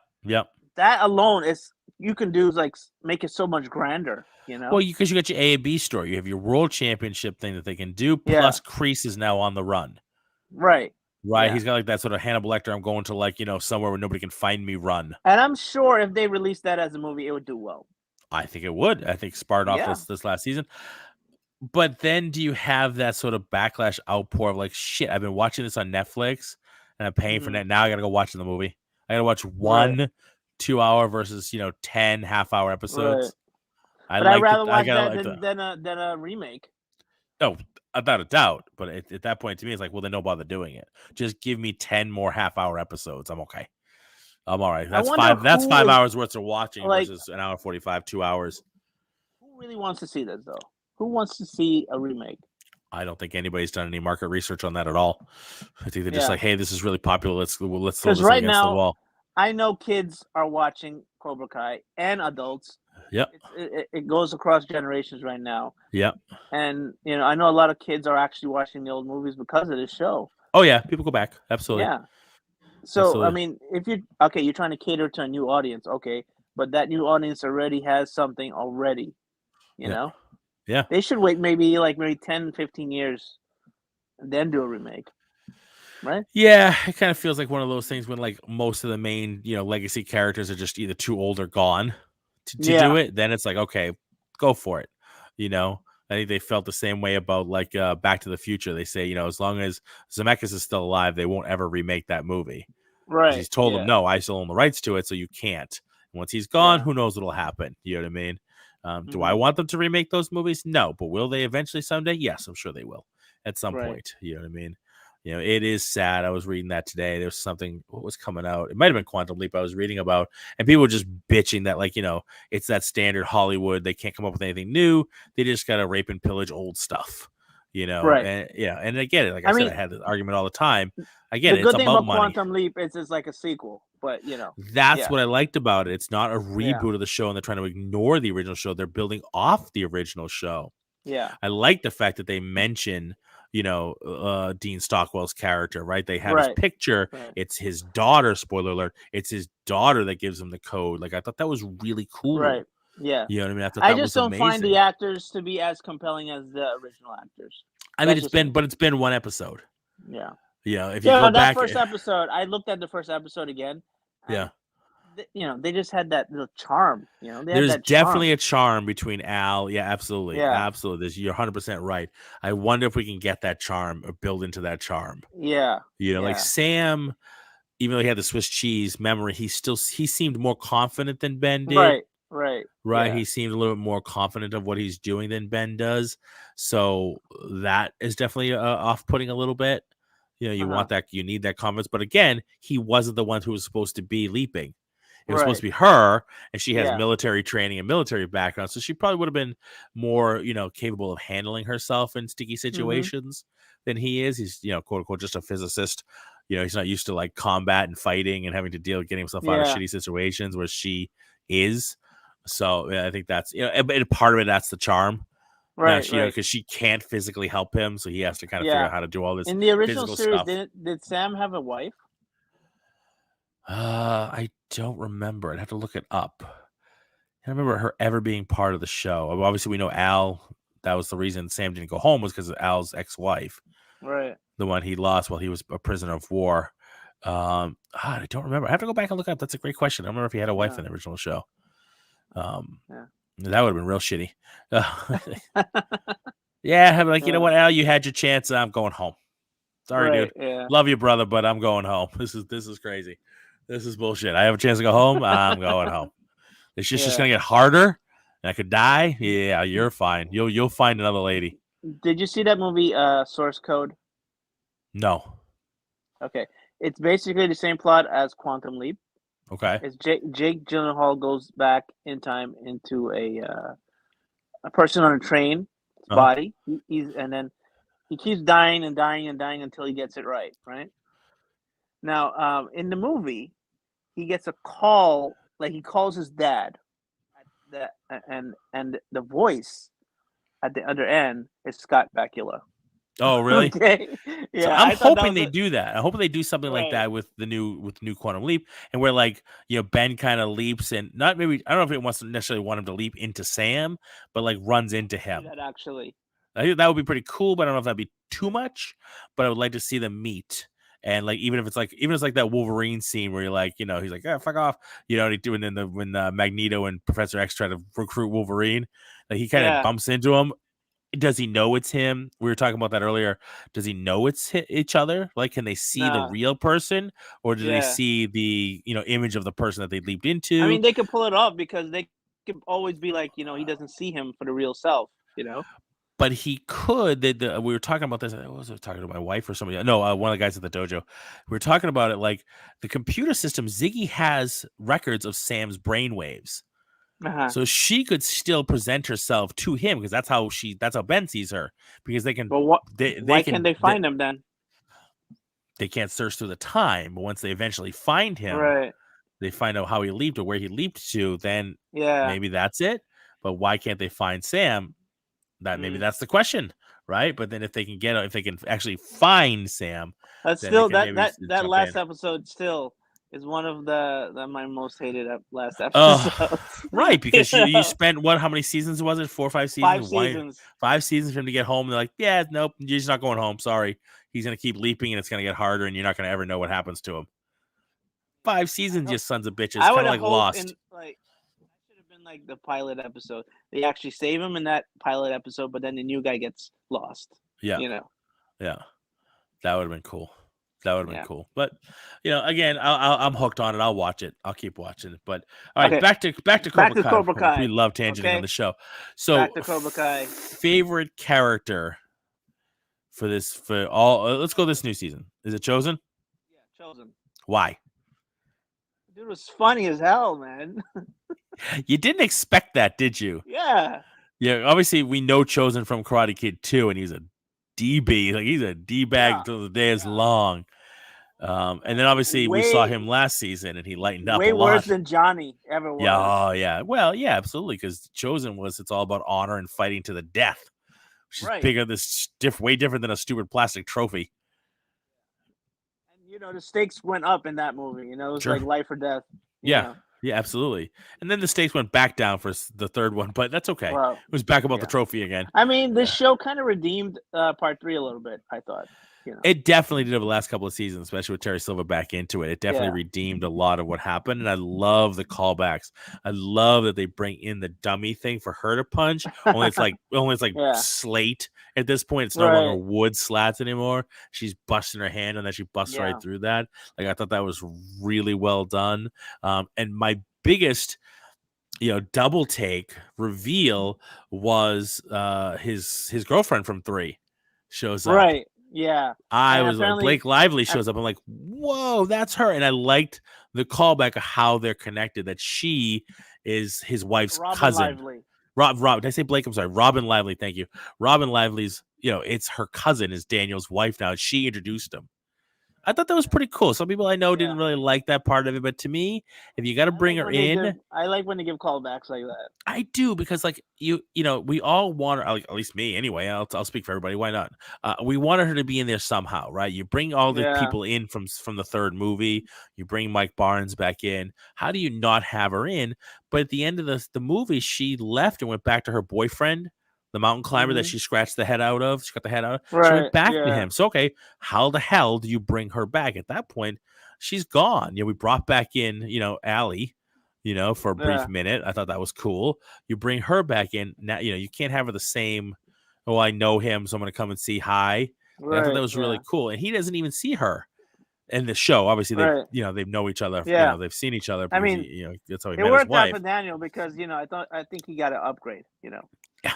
That alone you can do like make it so much grander, you know. Well, because you got your A and B story, you have your world championship thing that they can do. Plus, Kreese is now on the run, right? Yeah. He's got like that sort of Hannibal Lecter. I'm going to like somewhere where nobody can find me. Run. And I'm sure if they released that as a movie, it would do well. I think it would. I think sparred off this last season. But then do you have that sort of backlash outpour of like, shit, I've been watching this on Netflix and I'm paying for it. Now I got to go watch the movie. I got to watch one 2-hour versus, 10 half-hour episodes. Right. I'd rather watch that than a remake. Oh, without a doubt. But at that point, to me, it's like, well, then don't bother doing it. Just give me 10 more half-hour episodes. I'm okay. I'm all right. That's 5 hours worth of watching versus an hour 45, 2 hours. Who really wants to see this, though? Who wants to see a remake? I don't think anybody's done any market research on that at all. I think they're just like, hey, this is really popular. Let's throw this against the wall. I know kids are watching Cobra Kai and adults. Yep. It goes across generations right now. Yep. And, I know a lot of kids are actually watching the old movies because of this show. Oh, yeah. People go back. Absolutely. Yeah. So I mean, if you're trying to cater to a new audience, okay, but that new audience already has something already, you know? Yeah. They should wait maybe 10, 15 years and then do a remake. Right? Yeah, it kind of feels like one of those things when like most of the main, legacy characters are just either too old or gone to do it. Then it's like, okay, go for it. I think they felt the same way about like Back to the Future. They say, as long as Zemeckis is still alive, they won't ever remake that movie. Right. He's told them, no, I still own the rights to it, so you can't. And once he's gone, who knows what'll happen? You know what I mean? Do I want them to remake those movies? No, but will they eventually someday? Yes, I'm sure they will at some point. You know what I mean? It is sad. I was reading that today. There was something, what was coming out? It might have been Quantum Leap I was reading about, and people were just bitching that, like, it's that standard Hollywood. They can't come up with anything new. They just got to rape and pillage old stuff, Right. And I get it. Like I said, I had this argument all the time. I get it. The good thing about money. Quantum Leap is it's like a sequel, but That's what I liked about it. It's not a reboot of the show, and they're trying to ignore the original show. They're building off the original show. Yeah. I like the fact that they mention Dean Stockwell's character, right? They have his picture. Right. It's his daughter, spoiler alert. It's his daughter that gives him the code. Like, I thought that was really cool. Right. Yeah. You know what I mean? I just don't find the actors to be as compelling as the original actors. I mean, it's been one episode. Yeah. If you go back, first episode, I looked at the first episode again. Yeah. They just had that little charm. There's definitely a charm between Al. Yeah, absolutely. Yeah. Absolutely. You're 100% right. I wonder if we can get that charm or build into that charm. Yeah. Like Sam, even though he had the Swiss cheese memory, he seemed more confident than Ben did. Right. Yeah. He seemed a little bit more confident of what he's doing than Ben does. So that is definitely off-putting a little bit. You want that, you need that confidence. But again, he wasn't the one who was supposed to be leaping. It was supposed to be her, and she has military training and military background, so she probably would have been more, capable of handling herself in sticky situations than he is. He's, quote unquote, just a physicist. He's not used to like combat and fighting and having to deal with getting himself out of shitty situations where she is. So I think that's and part of it, that's the charm. Right, because she can't physically help him, so he has to kind of figure out how to do all this. In the original series, stuff. Did Sam have a wife? I don't remember. I'd have to look it up. I don't remember her ever being part of the show. Obviously, we know Al. That was the reason Sam didn't go home, was because of Al's ex-wife, right? The one he lost while he was a prisoner of war. I don't remember. I have to go back and look up. That's a great question. I don't remember if he had a wife in the original show. That would have been real shitty. Yeah, I'm like, you know what, Al, you had your chance. I'm going home. Sorry, dude. Yeah. Love you, brother, but I'm going home. This is crazy. This is bullshit. I have a chance to go home. I'm going home. It's just gonna get harder, and I could die. Yeah, you're fine. You'll find another lady. Did you see that movie, Source Code? No. Okay, it's basically the same plot as Quantum Leap. Okay. It's Jake Gyllenhaal goes back in time into a person on a train body. And then he keeps dying and dying and dying until he gets it right. Right. Now, in the movie, he gets a call, like he calls his dad, and the voice at the other end is Scott Bakula. Oh, really? Okay. Yeah. So I'm hoping they do that. I hope they do something like that with new Quantum Leap, and where like Ben kind of leaps and not maybe, I don't know if it wants to necessarily want him to leap into Sam, but like runs into him. That actually, I think that would be pretty cool, but I don't know if that'd be too much. But I would like to see them meet. And like even if it's like that Wolverine scene where you're like, he's like, fuck off, and he's doing when Magneto and Professor X try to recruit Wolverine, like he kind of bumps into him. Does he know it's him? We were talking about that earlier. Does he know it's each other? Like, can they see the real person, or do they see the image of the person that they leaped into? I mean, they could pull it off because they could always be like, he doesn't see him for the real self, But he could. We were talking about this. I was talking to my wife or somebody. No, one of the guys at the dojo. We were talking about it. Like the computer system, Ziggy has records of Sam's brainwaves, so she could still present herself to him because that's how Ben sees her. Because they can. But why can't they find him then? They can't search through the time, but once they eventually find him, they find out how he leaped or where he leaped to. Then maybe that's it. But why can't they find Sam? That maybe that's the question, right? But then if they can actually find Sam, But then still, they can maybe that jump last in. episode still is one of my most hated last Oh, episodes. right, because You you know? spent how many seasons was it? 4 or 5 seasons? 5 seasons. 5 seasons for him to get home. They're like, yeah, nope, you're just not going home. Sorry, he's gonna keep leaping, and it's gonna get harder, and you're not gonna ever know what happens to him. 5 seasons, you sons of bitches, I kind would of like hope Lost. that should have been like the pilot episode. They actually save him in that pilot episode, but then the new guy gets lost. Yeah, You know. yeah, that would have been cool. That would have been Yeah. cool. But again, I'm hooked on it. I'll watch it. I'll keep watching it. But all right, Okay. back to Cobra Kai. Cobra Kai. We love tangenting Okay. on the show. So Back to Cobra Kai. favorite character for this for all. Let's go this new season. Is it Chosen? Yeah, Chosen. Why? Dude was funny as hell, man. You didn't expect that, did you? Yeah. Yeah. Obviously, we know Chosen from Karate Kid 2, and he's a DB. Like he's a D bag until the day is long. And then obviously we saw him last season, and he lightened up a lot. Way worse than Johnny ever was. Yeah, oh, yeah. Well, yeah, absolutely. Because Chosen it's all about honor and fighting to the death, which is bigger. This way different than a stupid plastic trophy. And the stakes went up in that movie. It was like life or death. Yeah. Yeah, absolutely. And then the stakes went back down for the third one, but that's okay. Well, it was back about the trophy again. I mean, this show kind of redeemed part 3 a little bit, I thought. It definitely did over the last couple of seasons, especially with Terry Silver back into it. It definitely redeemed a lot of what happened, and I love the callbacks. I love that they bring in the dummy thing for her to punch. Only it's like slate at this point. It's no longer wood slats anymore. She's busting her hand, and then she busts right through that. Like I thought that was really well done. And my biggest double take reveal was his girlfriend from 3 shows up. Right. Yeah. I was like, Blake Lively shows up. I'm like, whoa, that's her. And I liked the callback of how they're connected, that she is his wife's cousin. Lively. Rob, did I say Blake? I'm sorry. Robin Lively. Thank you. Robin Lively's, it's her cousin is Daniel's wife now. She introduced him. I thought that was pretty cool. Some people I know didn't really like that part of it, but to me, if you got to bring her in, I like when they give callbacks like that. I do, because like we all want her, at least me anyway. I'll speak for everybody. Why not? We wanted her to be in there somehow, right? You bring all the people in from the third movie. You bring Mike Barnes back in. How do you not have her in? But at the end of the movie, she left and went back to her boyfriend, the mountain climber that she scratched the head out of. She got the head out. Right, she went back to him. So, okay, how the hell do you bring her back? At that point, she's gone. We brought back in, Allie, for a brief minute. I thought that was cool. You bring her back in. Now, you can't have her the same, I know him, so I'm going to come and see hi. Right, I thought that was really cool. And he doesn't even see her in the show. Obviously, they know each other. Yeah. They've seen each other. I mean, that's how he met his wife. It worked out for Daniel because, I think he got an upgrade, Yeah,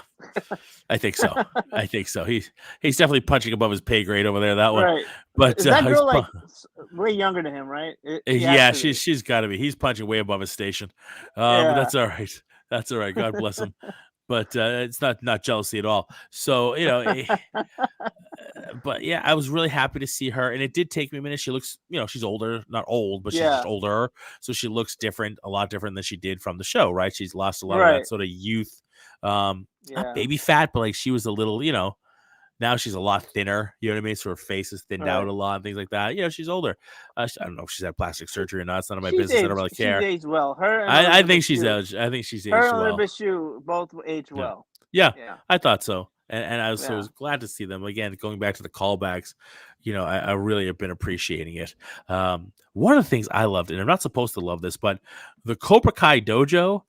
I think so. He's definitely punching above his pay grade over there. That one, right? But is that girl way younger than him, right? She's got to be. He's punching way above his station. But that's all right. That's all right. God bless him. But it's not jealousy at all. So but yeah, I was really happy to see her, and it did take me a minute. She looks, she's older, not old, but she's just older, so she looks different, a lot different than she did from the show, right? She's lost a lot of that sort of youth. Not baby fat, but like she was a little, now she's a lot thinner, you know what I mean? So her face is thinned out a lot and things like that. She's older. I don't know if she's had plastic surgery or not. It's none of my business. I don't really care. She's aged well. I think she's aged. I think she's aged well. Her and Elizabeth Shue both aged well. Yeah, I thought so. And I was glad to see them. Again, going back to the callbacks, I really have been appreciating it. One of the things I loved, and I'm not supposed to love this, but the Cobra Kai dojo,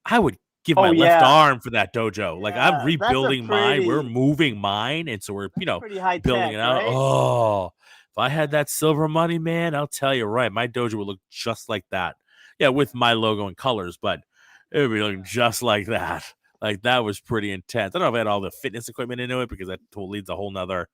I would give my left arm for that dojo. Like I'm rebuilding mine. We're moving mine. And so we're, building it out. Right? Oh, if I had that silver money, man, I'll tell you right. My dojo would look just like that. Yeah, with my logo and colors, but it would be looking just like that. Like that was pretty intense. I don't know if I had all the fitness equipment into it because that leads a whole nother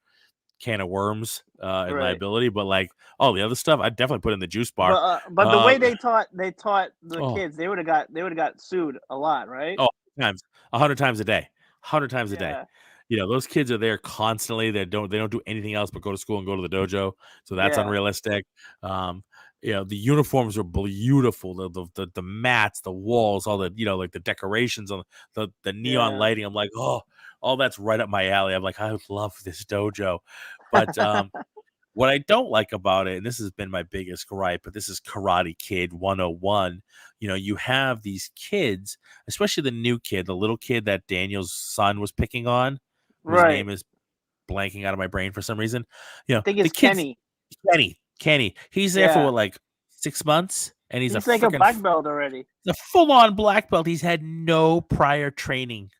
can of worms and liability. But like all the other stuff, I definitely put in the juice bar. But the way they taught the kids, they would have got sued a lot, right? Oh, 100 times a day, 100 times a day. Those kids are there constantly. They don't do anything else but go to school and go to the dojo. So that's unrealistic. The uniforms were beautiful. The mats, the walls, all the like the decorations on the neon lighting. I'm like, oh, all that's right up my alley. I'm like, I love this dojo. But what I don't like about it, and this has been my biggest gripe, but this is Karate Kid 101. You have these kids, especially the new kid, the little kid that Daniel's son was picking on, whose name is blanking out of my brain for some reason. I think it's the kid's Kenny. Kenny. He's there for like 6 months, and he's like a black belt already. The full-on black belt. He's had no prior training.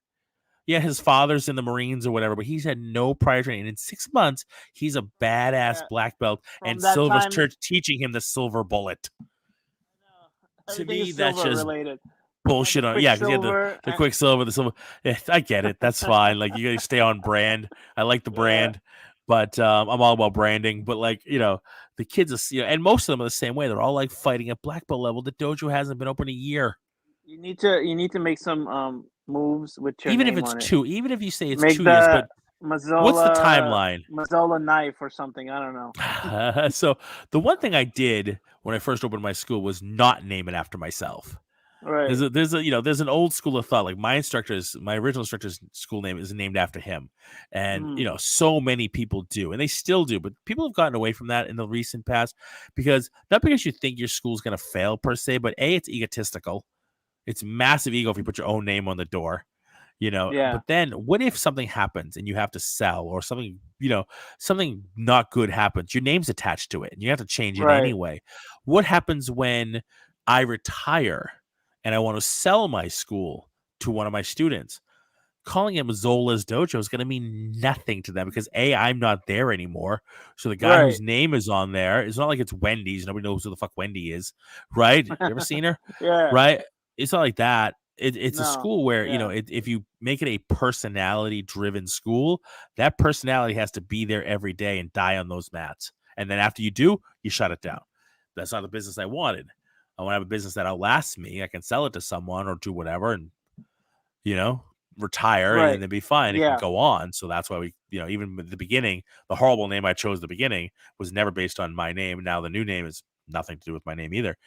Yeah, his father's in the Marines or whatever, but he's had no prior training. In 6 months, he's a badass black belt, and Silver's teaching him the silver bullet. To me, that's just related. Bullshit on. Yeah, because he had the Quicksilver, the silver. Yeah, I get it. That's fine. Like, you gotta stay on brand. I like the brand, but I'm all about branding. But the kids are, and most of them are the same way. They're all like fighting at black belt level. The dojo hasn't been open a year. You need to make some moves with your even name if it's on two, it. Even if you say it's 2 years, but Mazzola, what's the timeline? Mazzola knife or something. I don't know. So the one thing I did when I first opened my school was not name it after myself. Right. There's an old school of thought. Like my original instructor's school name is named after him, and so many people do, and they still do. But people have gotten away from that in the recent past not because you think your school's going to fail per se, but it's egotistical. It's massive ego if you put your own name on the door, But then what if something happens and you have to sell, or something, something not good happens? Your name's attached to it and you have to change it anyway. What happens when I retire and I want to sell my school to one of my students? Calling him Zola's Dojo is going to mean nothing to them because I'm not there anymore. So the guy whose name is on there, it's not like it's Wendy's. Nobody knows who the fuck Wendy is, right? You ever seen her? Right? It's not like that. It's a school where, if you make it a personality-driven school, that personality has to be there every day and die on those mats. And then after you do, you shut it down. That's not the business I wanted. I want to have a business that outlasts me. I can sell it to someone or do whatever and, retire and then be fine. It can go on. So that's why we, even at the beginning, the horrible name I chose at the beginning was never based on my name. Now the new name is nothing to do with my name either.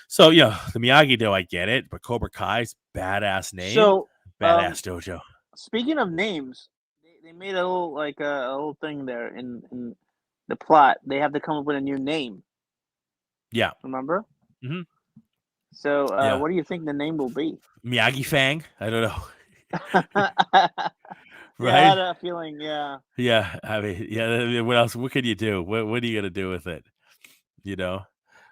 So, the Miyagi-Do, I get it, but Cobra Kai's badass name. So, badass dojo. Speaking of names, they made a little thing there in the plot. They have to come up with a new name. Yeah. Remember? Mm-hmm. So, what do you think the name will be? Miyagi Fang? I don't know. Right? I had a feeling, yeah. Yeah, I mean, what else? What can you do? What are you going to do with it?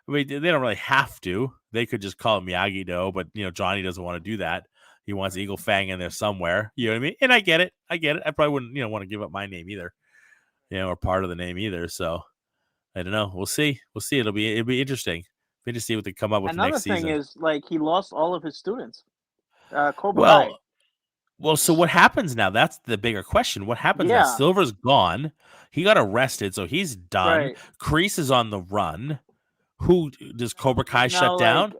I mean, they don't really have to. They could just call it Miyagi-Do, but, Johnny doesn't want to do that. He wants Eagle Fang in there somewhere. You know what I mean? And I get it. I probably wouldn't, want to give up my name either, or part of the name either. So, I don't know. We'll see. It'll be interesting. Be to see what they come up with next season. Another thing is, he lost all of his students. Cobra Kai. Well, so what happens now? That's the bigger question. What happens now? Silver's gone. He got arrested, so he's done. Right. Kreese is on the run. Who does Cobra Kai shut down?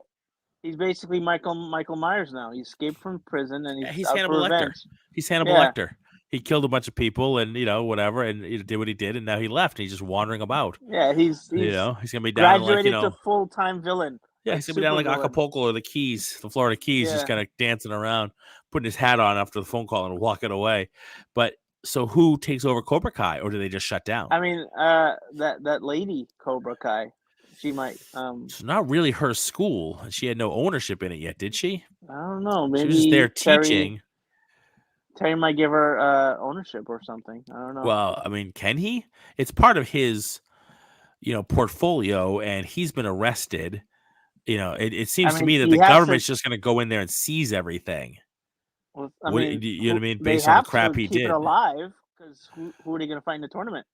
He's basically Michael Myers now. He escaped from prison and he's out Hannibal for Lecter. revenge. He's Hannibal Lecter. He killed a bunch of people and whatever, and he did what he did, and now he left. And he's just wandering about. Yeah, he's gonna be down graduated to full-time villain. Yeah, he's gonna be down like Acapulco or the Keys, the Florida Keys, just kind of dancing around, putting his hat on after the phone call and walking away. But so who takes over Cobra Kai, or do they just shut down? I mean, that lady Cobra Kai. She might. It's not really her school. She had no ownership in it yet, did she? I don't know. Maybe she was just there teaching. Terry might give her ownership or something. I don't know. Well, I mean, can he? It's part of his, portfolio, and he's been arrested. It seems to me that the government's just going to go in there and seize everything. Well, you know what I mean? Based on the crap he did. Keep it alive, because who are they going to fight in the tournament?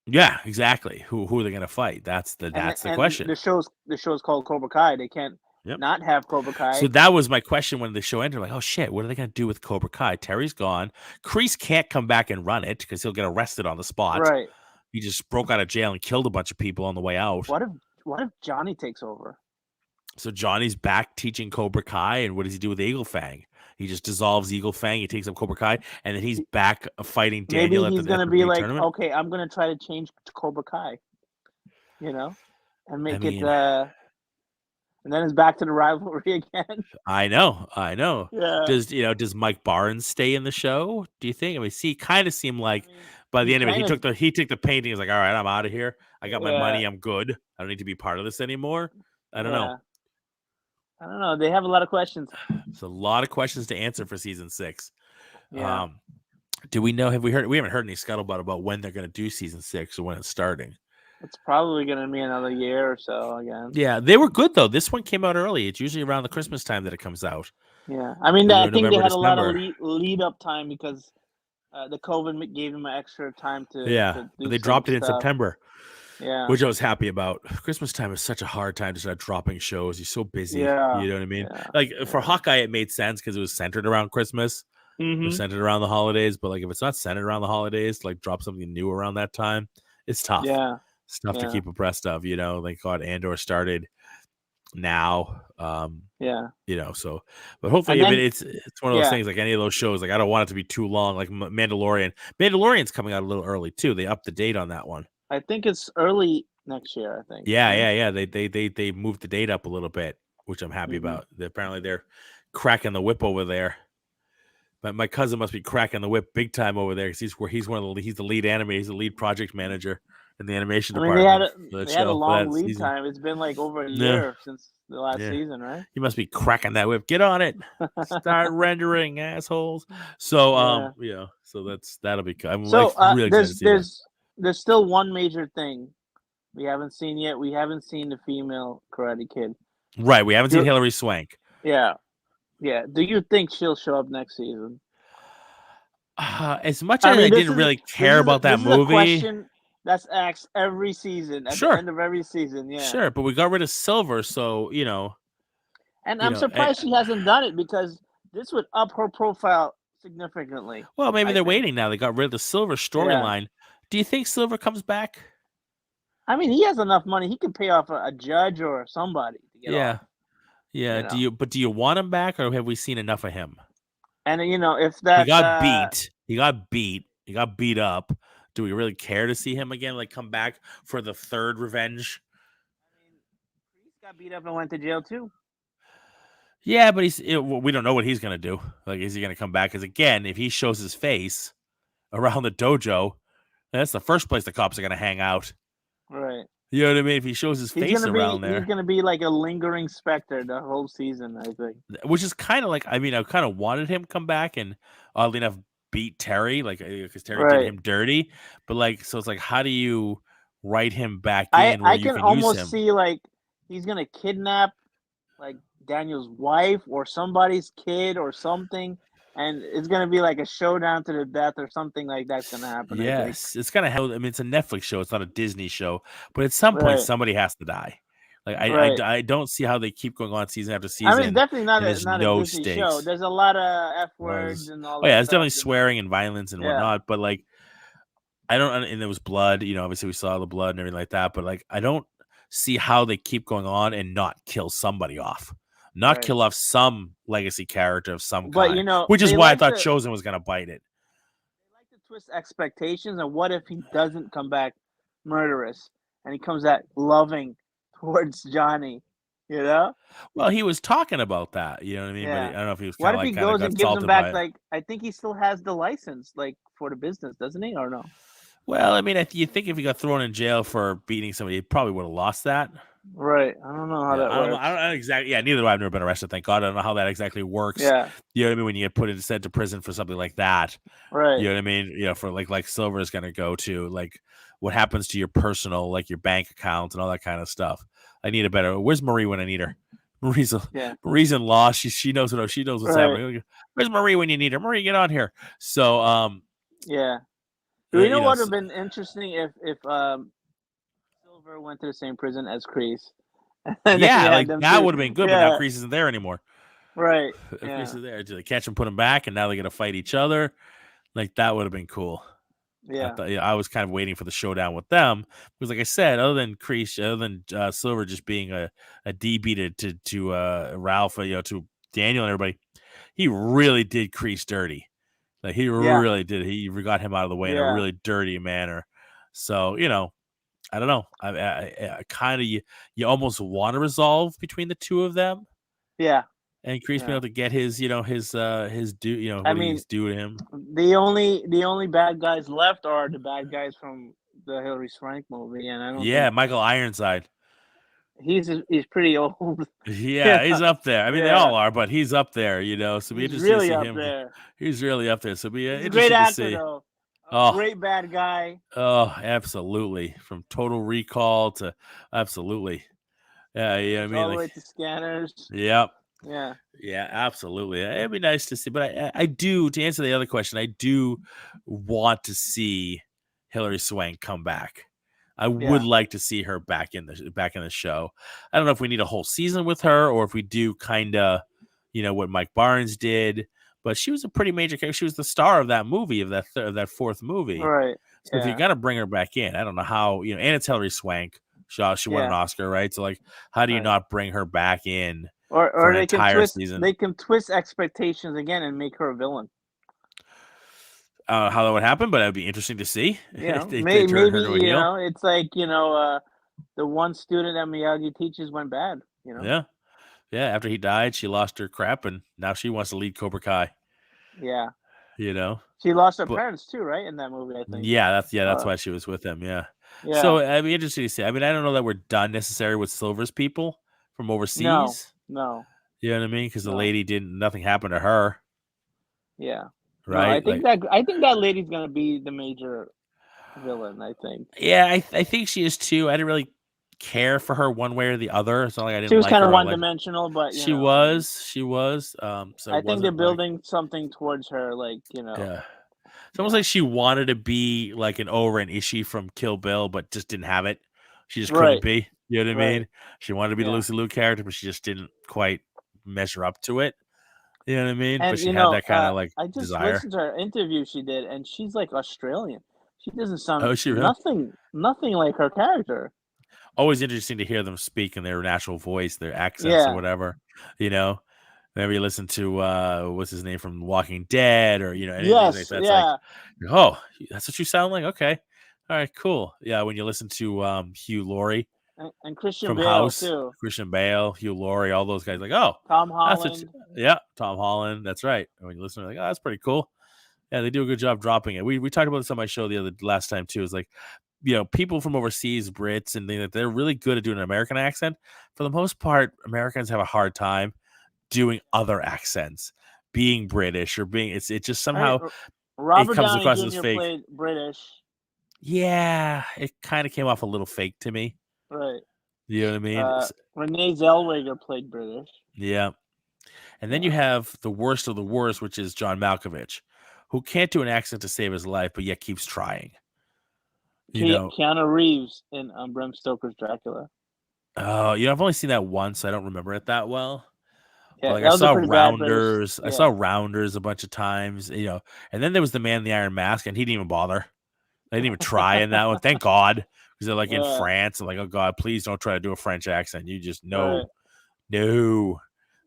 Yeah, exactly. Who are they going to fight? That's the question. The show's called Cobra Kai. They can't not have Cobra Kai. So that was my question when the show ended. Like, oh shit, what are they going to do with Cobra Kai? Terry's gone. Kreese can't come back and run it because he'll get arrested on the spot. Right. He just broke out of jail and killed a bunch of people on the way out. What if Johnny takes over? So Johnny's back teaching Cobra Kai, and what does he do with Eagle Fang? He just dissolves Eagle Fang. He takes up Cobra Kai, and then he's back fighting Daniel. Maybe he's going to be like, tournament. Okay, I'm going to try to change to Cobra Kai, and make it. And then it's back to the rivalry again. I know. Yeah. Does Mike Barnes stay in the show? Do you think? I mean, kind of seemed like by the end of it, he took the painting. He's like, all right, I'm out of here. I got my money. I'm good. I don't need to be part of this anymore. I don't know. I don't know. They have a lot of questions. It's a lot of questions to answer for season 6. Yeah. Do we know? We haven't heard any scuttlebutt about when they're going to do season 6 or when it's starting. It's probably going to be another year or so again. Yeah, they were good though. This one came out early. It's usually around the Christmas time that it comes out. Yeah, I mean, I think they had December. a lot of lead up time because the COVID gave them extra time to. Yeah, to they dropped it in stuff. September. Yeah, which I was happy about. Christmas time is such a hard time to start dropping shows. You're so busy. Yeah, you know what I mean. Yeah. Like for Hawkeye, it made sense because it was centered around Christmas. It was centered around the holidays. But like if it's not centered around the holidays, like drop something new around that time, it's tough. Yeah. It's tough to keep abreast of, Like God, Andor started now. So but hopefully it's one of those things like any of those shows. Like I don't want it to be too long. Like Mandalorian. Mandalorian's coming out a little early too. They upped the date on that one. I think it's early next year. I think. Yeah. They moved the date up a little bit, which I'm happy about. Apparently they're cracking the whip over there. But my cousin must be cracking the whip big time over there because he's the lead animator. He's the lead project manager in the animation department. They had a long lead time. It's been like over a year since the last season, right? He must be cracking that whip. Get on it. Start rendering, assholes. So so that'll be. I'm really excited to see that. There's still one major thing we haven't seen yet. We haven't seen the female Karate Kid. Right. We haven't seen Hilary Swank. Yeah. Yeah. Do you think she'll show up next season? As much as I didn't really care about that movie. A question that's asked every season at the end of every season. Yeah. Sure. But we got rid of Silver. So, And I'm surprised she hasn't done it because this would up her profile significantly. Well, maybe they're waiting now. They got rid of the Silver storyline. Yeah. Do you think Silver comes back? I mean, he has enough money. He can pay off a judge or somebody to get off. Yeah. Do you want him back, or have we seen enough of him? And if that he got beat, he got beat up. Do we really care to see him again? Like come back for the third revenge? I mean, Kreese got beat up and went to jail too. Yeah, but we don't know what he's gonna do. Like, is he gonna come back? Because again, if he shows his face around the dojo, that's the first place the cops are going to hang out. Right. You know what I mean? If he shows his face around there. He's going to be like a lingering specter the whole season, I think. Which is kind of like, I kind of wanted him to come back and oddly enough beat Terry, like, because Terry did him dirty. But like, so it's like, how do you write him back in where you can almost use him? See like he's going to kidnap like Daniel's wife or somebody's kid or something. And it's going to be like a showdown to the death or something like that's going to happen. Yes, it's going to happen. I mean, it's a Netflix show. It's not a Disney show. But at some point, somebody has to die. Like I don't see how they keep going on season after season. I mean, it's definitely not a Disney stakes. show. There's a lot of F words and all that. Oh, yeah, it's definitely swearing and violence and whatnot. But, like, I don't – and there was blood. Obviously we saw the blood and everything like that. But, like, I don't see how they keep going on and not kill somebody off. Not kill off some legacy character of some kind, which is why I thought Chosen was going to bite it. They like to twist expectations, and what if he doesn't come back murderous and he comes back loving towards Johnny, Well, he was talking about that, you know what I mean? Yeah. But I don't know if he was what if he goes and gives him back, like, I think he still has the license, like, for the business, doesn't he, or no? Well, I mean, you think if he got thrown in jail for beating somebody, he probably would have lost that. Right. I don't know how that works. I don't know exactly. Yeah, neither do I. I've never been arrested, thank God. I don't know how that exactly works. Yeah. You know what I mean? When you get sent to prison for something like that. Right. You know what I mean? For like Silver is going to go to, like, what happens to your personal, like your bank account and all that kind of stuff. I need a better. Where's Marie when I need her? Marie's in law. She knows what's happening. Where's Marie when you need her? Marie, get on here. So yeah. You know what would have been interesting if Silver went to the same prison as Kreese. Yeah, like that would have been good, but now Kreese isn't there anymore. Right. If Kreese is there, do they catch him, put him back, and now they're gonna fight each other? Like that would have been cool. Yeah. I was kind of waiting for the showdown with them because, like I said, other than Kreese, other than Silver just being a DB to Ralph, to Daniel and everybody, he really did Kreese dirty. Like he really did. He got him out of the way in a really dirty manner. So I don't know. I kind of you almost want to resolve between the two of them. Yeah. And Kreese being able to get his due, I what mean, he's due to him. the only bad guys left are the bad guys from the Hilary Swank movie, and I don't think Michael Ironside. he's pretty old. Yeah, he's up there. I mean, they all are, but he's up there, So be he's interesting really to see up him. there. He's really up there. So be He's a interesting great to actor, see. though. Oh, great bad guy. Oh, absolutely. From Total Recall to absolutely. Yeah, I mean, all the way to Scanners. Yep. Yeah. Yeah, absolutely. It'd be nice to see, but I do, to answer the other question, I do want to see Hilary Swank come back. I would like to see her back in the show. I don't know if we need a whole season with her or if we do kind of, what Mike Barnes did. But she was a pretty major character. She was the star of that movie, of that fourth movie. Right. So if you got to bring her back in, I don't know how. And it's Hilary Swank. She won an Oscar, right? So like, how do you not bring her back in? Or for an they entire can twist. season? They can twist expectations again and make her a villain. How that would happen, but it would be interesting to see. Maybe it's like the one student that Miyagi teaches went bad. Yeah. After he died, she lost her crap, and now she wants to lead Cobra Kai. Yeah. She lost her parents too, right? In that movie, I think. Yeah, that's why she was with him. Yeah. So it'd be interesting to see. I mean, I don't know that we're done necessarily with Silver's people from overseas. No. You know what I mean? Because the lady nothing happened to her. Yeah. Right. No, I think that lady's gonna be the major villain. I think. Yeah, I think she is too. I didn't really care for her one way or the other. It's not like I didn't. She was kind of her. one-dimensional, but she was. So I think they're building something towards her, like Yeah. It's almost like she wanted to be like an Oren Ishii from Kill Bill, but just didn't have it. She just couldn't be. You know what I mean? She wanted to be the Lucy Liu character, but she just didn't quite measure up to it. You know what I mean? And but she had that kind of like I just desire. listened to her interview she did, and she's like Australian. She doesn't sound nothing like her character. Always interesting to hear them speak in their natural voice, their accents or whatever. Maybe you listen to what's his name from Walking Dead, or anything like that. Like, oh, that's what you sound like. Okay, all right, cool. Yeah, when you listen to Hugh Laurie and Christian from Bale House, too. Christian Bale, Hugh Laurie, all those guys. Like, oh, Tom Holland. Tom Holland. That's right. And when you listen, like, oh, that's pretty cool. Yeah, they do a good job dropping it. We talked about this on my show last time too. It's like, people from overseas, Brits, and they're really good at doing an American accent. For the most part, Americans have a hard time doing other accents, being British or being it just somehow Robert it comes Downey across Jr. as fake. Played British. Yeah, it kind of came off a little fake to me. Right. You know what I mean? Renee Zellweger played British. Yeah. And then you have the worst of the worst, which is John Malkovich, who can't do an accent to save his life, but yet keeps trying. Keanu Reeves in Bram Stoker's Dracula. Oh, I've only seen that once. So I don't remember it that well. Yeah, I saw Rounders. I saw Rounders a bunch of times. And then there was the Man in the Iron Mask, and he didn't even bother. They didn't even try in that one. Thank God, because they're like in France. I'm like, oh God, please don't try to do a French accent. You just no.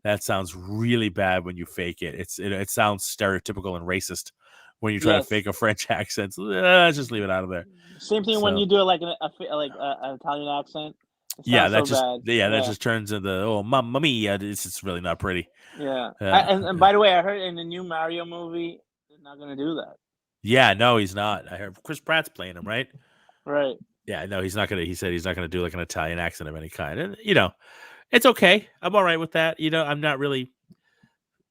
That sounds really bad when you fake it. It sounds stereotypical and racist when you try to fake a French accent. So, just leave it out of there. Same thing when you do it like an Italian accent. That just turns into mamma mia. It's really not pretty. Yeah. And by the way, I heard in the new Mario movie they're not going to do that. Yeah, no, he's not. I heard Chris Pratt's playing him, right? Right. Yeah, no, he's not gonna. He said he's not gonna do like an Italian accent of any kind, and it's okay. I'm all right with that. I'm not really.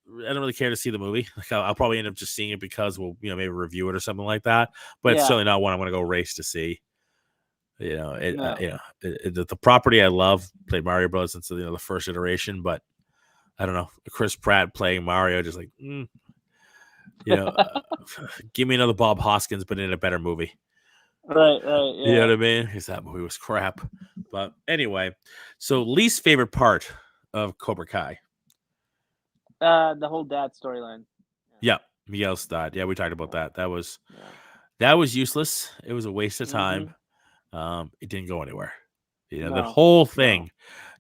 I don't really care to see the movie. Like I'll probably end up just seeing it because we'll maybe review it or something like that. But it's certainly not one I'm going to go race to see. The property I love, played Mario Bros. Since the first iteration, but I don't know, Chris Pratt playing Mario, just like give me another Bob Hoskins, but in a better movie. Right. Yeah. You know what I mean? Because that movie was crap. But anyway, so least favorite part of Cobra Kai. The whole dad storyline. Yeah, Miguel's dad. Yeah, we talked about that. That was useless. It was a waste of time. It didn't go anywhere. The whole thing,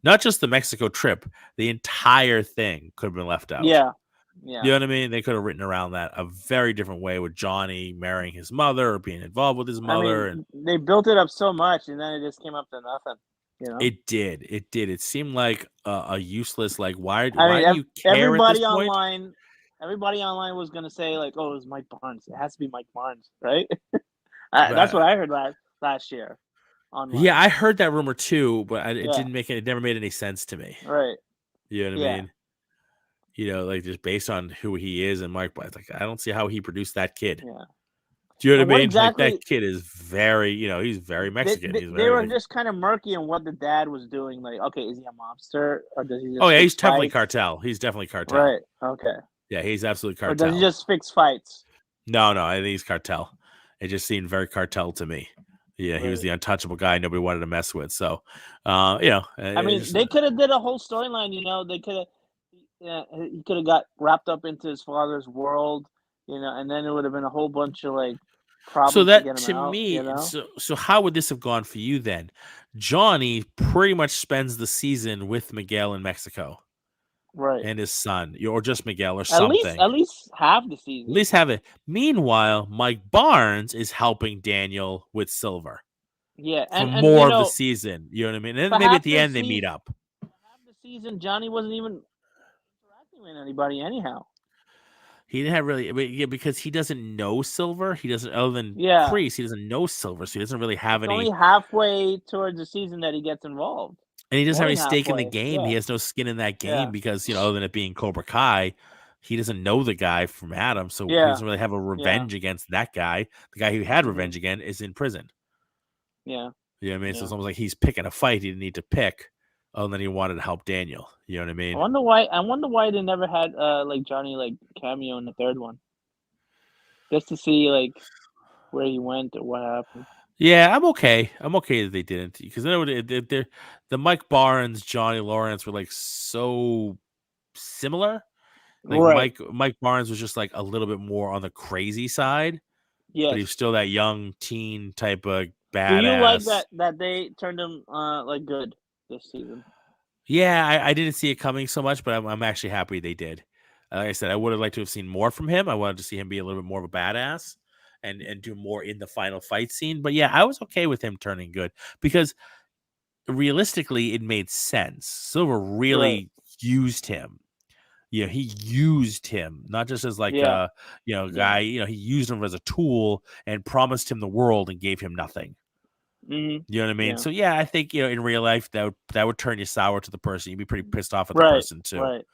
not just the Mexico trip, the entire thing could have been left out. Yeah. Yeah. You know what I mean? They could have written around that a very different way with Johnny marrying his mother or being involved with his mother. I mean, they built it up so much, and then it just came up to nothing. You know, it did. It seemed like a useless. Like, why do you care everybody at this point? everybody online was gonna say like, "Oh, it was Mike Barnes. It has to be Mike Barnes, right?" Right. That's what I heard last year. Online. Yeah, I heard that rumor too, but it didn't make it. It never made any sense to me. Right. You know what I mean? You know, like just based on who he is and Mike Barnes, like I don't see how he produced that kid. Yeah. Do you know what I mean? Exactly, like that kid is very, he's very Mexican. They were just kind of murky on what the dad was doing. Like, okay, is he a mobster or does he just? Oh yeah, he's definitely cartel. He's definitely cartel. Right. Okay. Yeah, he's absolutely cartel. Or does he just fix fights? No, I think he's cartel. It just seemed very cartel to me. Yeah, he was the untouchable guy nobody wanted to mess with. So, I mean, they could have did a whole storyline. They could have. He could have got wrapped up into his father's world, and then it would have been a whole bunch of like problems. So that to get him to out, me, so how would this have gone for you then? Johnny pretty much spends the season with Miguel in Mexico, right, and his son, or just Miguel or something. At least half the season. At least have it. Meanwhile, Mike Barnes is helping Daniel with Silver. Yeah, and more of the season. You know what I mean? And then maybe at the end they meet up. Half the season, Johnny wasn't even interacting with anybody anyhow. He didn't have really, because he doesn't know Silver. He doesn't, other than Kreese, he doesn't know Silver, so he doesn't really have any. Only halfway towards the season that he gets involved, and he doesn't have any stake in the game. Yeah. He has no skin in that game because other than it being Cobra Kai, he doesn't know the guy from Adam, so he doesn't really have a revenge against that guy. The guy who had revenge again is in prison. Yeah, you know what I mean. So it's almost like he's picking a fight he didn't need to pick. Oh, and then he wanted to help Daniel. You know what I mean? I wonder why they never had like Johnny like cameo in the third one, just to see like where he went or what happened. Yeah, I'm okay. I'm okay that they didn't, because the Mike Barnes, Johnny Lawrence were like so similar. Like Mike Barnes was just like a little bit more on the crazy side. Yes, but he was still that young teen type of badass. Do you like that they turned him like good this season? Yeah, I didn't see it coming so much, but I'm actually happy they did. Like I said, I would have liked to have seen more from him. I wanted to see him be a little bit more of a badass and do more in the final fight scene. But yeah, I was okay with him turning good because realistically, it made sense. Silver really used him. Yeah, he used him not just as like guy. He used him as a tool and promised him the world and gave him nothing. Mm-hmm. You know what I mean? Yeah. So yeah, I think in real life that would turn you sour to the person. You'd be pretty pissed off at the person too. Right.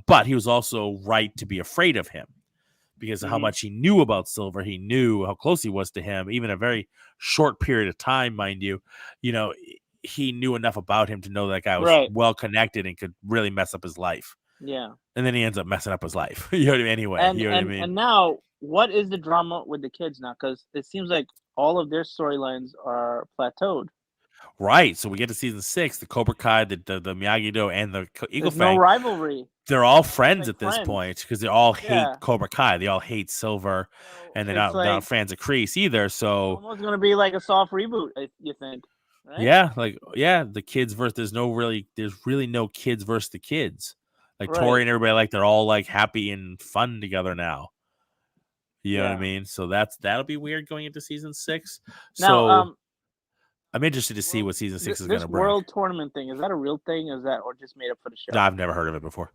But he was also right to be afraid of him because of how much he knew about Silver. He knew how close he was to him, even a very short period of time, mind you. He knew enough about him to know that guy was well connected and could really mess up his life. Yeah. And then he ends up messing up his life. You know what I mean? Anyway, you know what I mean? And now, what is the drama with the kids now? Because it seems like all of their storylines are plateaued. Right. So we get to season 6, the Cobra Kai, the Miyagi-Do, and the Eagle Fang. No rivalry. They're all friends at this point because they all hate Cobra Kai. They all hate Silver, and they're not fans of Kreese either. So almost going to be like a soft reboot, you think? Right? Yeah, the kids versus there's really no kids versus the kids. Like Tori and everybody, they're all happy and fun together now. You know what I mean? So that'll be weird going into season 6. Now, I'm interested to see what season 6 is going to bring. This world tournament thing, is that a real thing? Is that or just made up for the show? No, I've never heard of it before.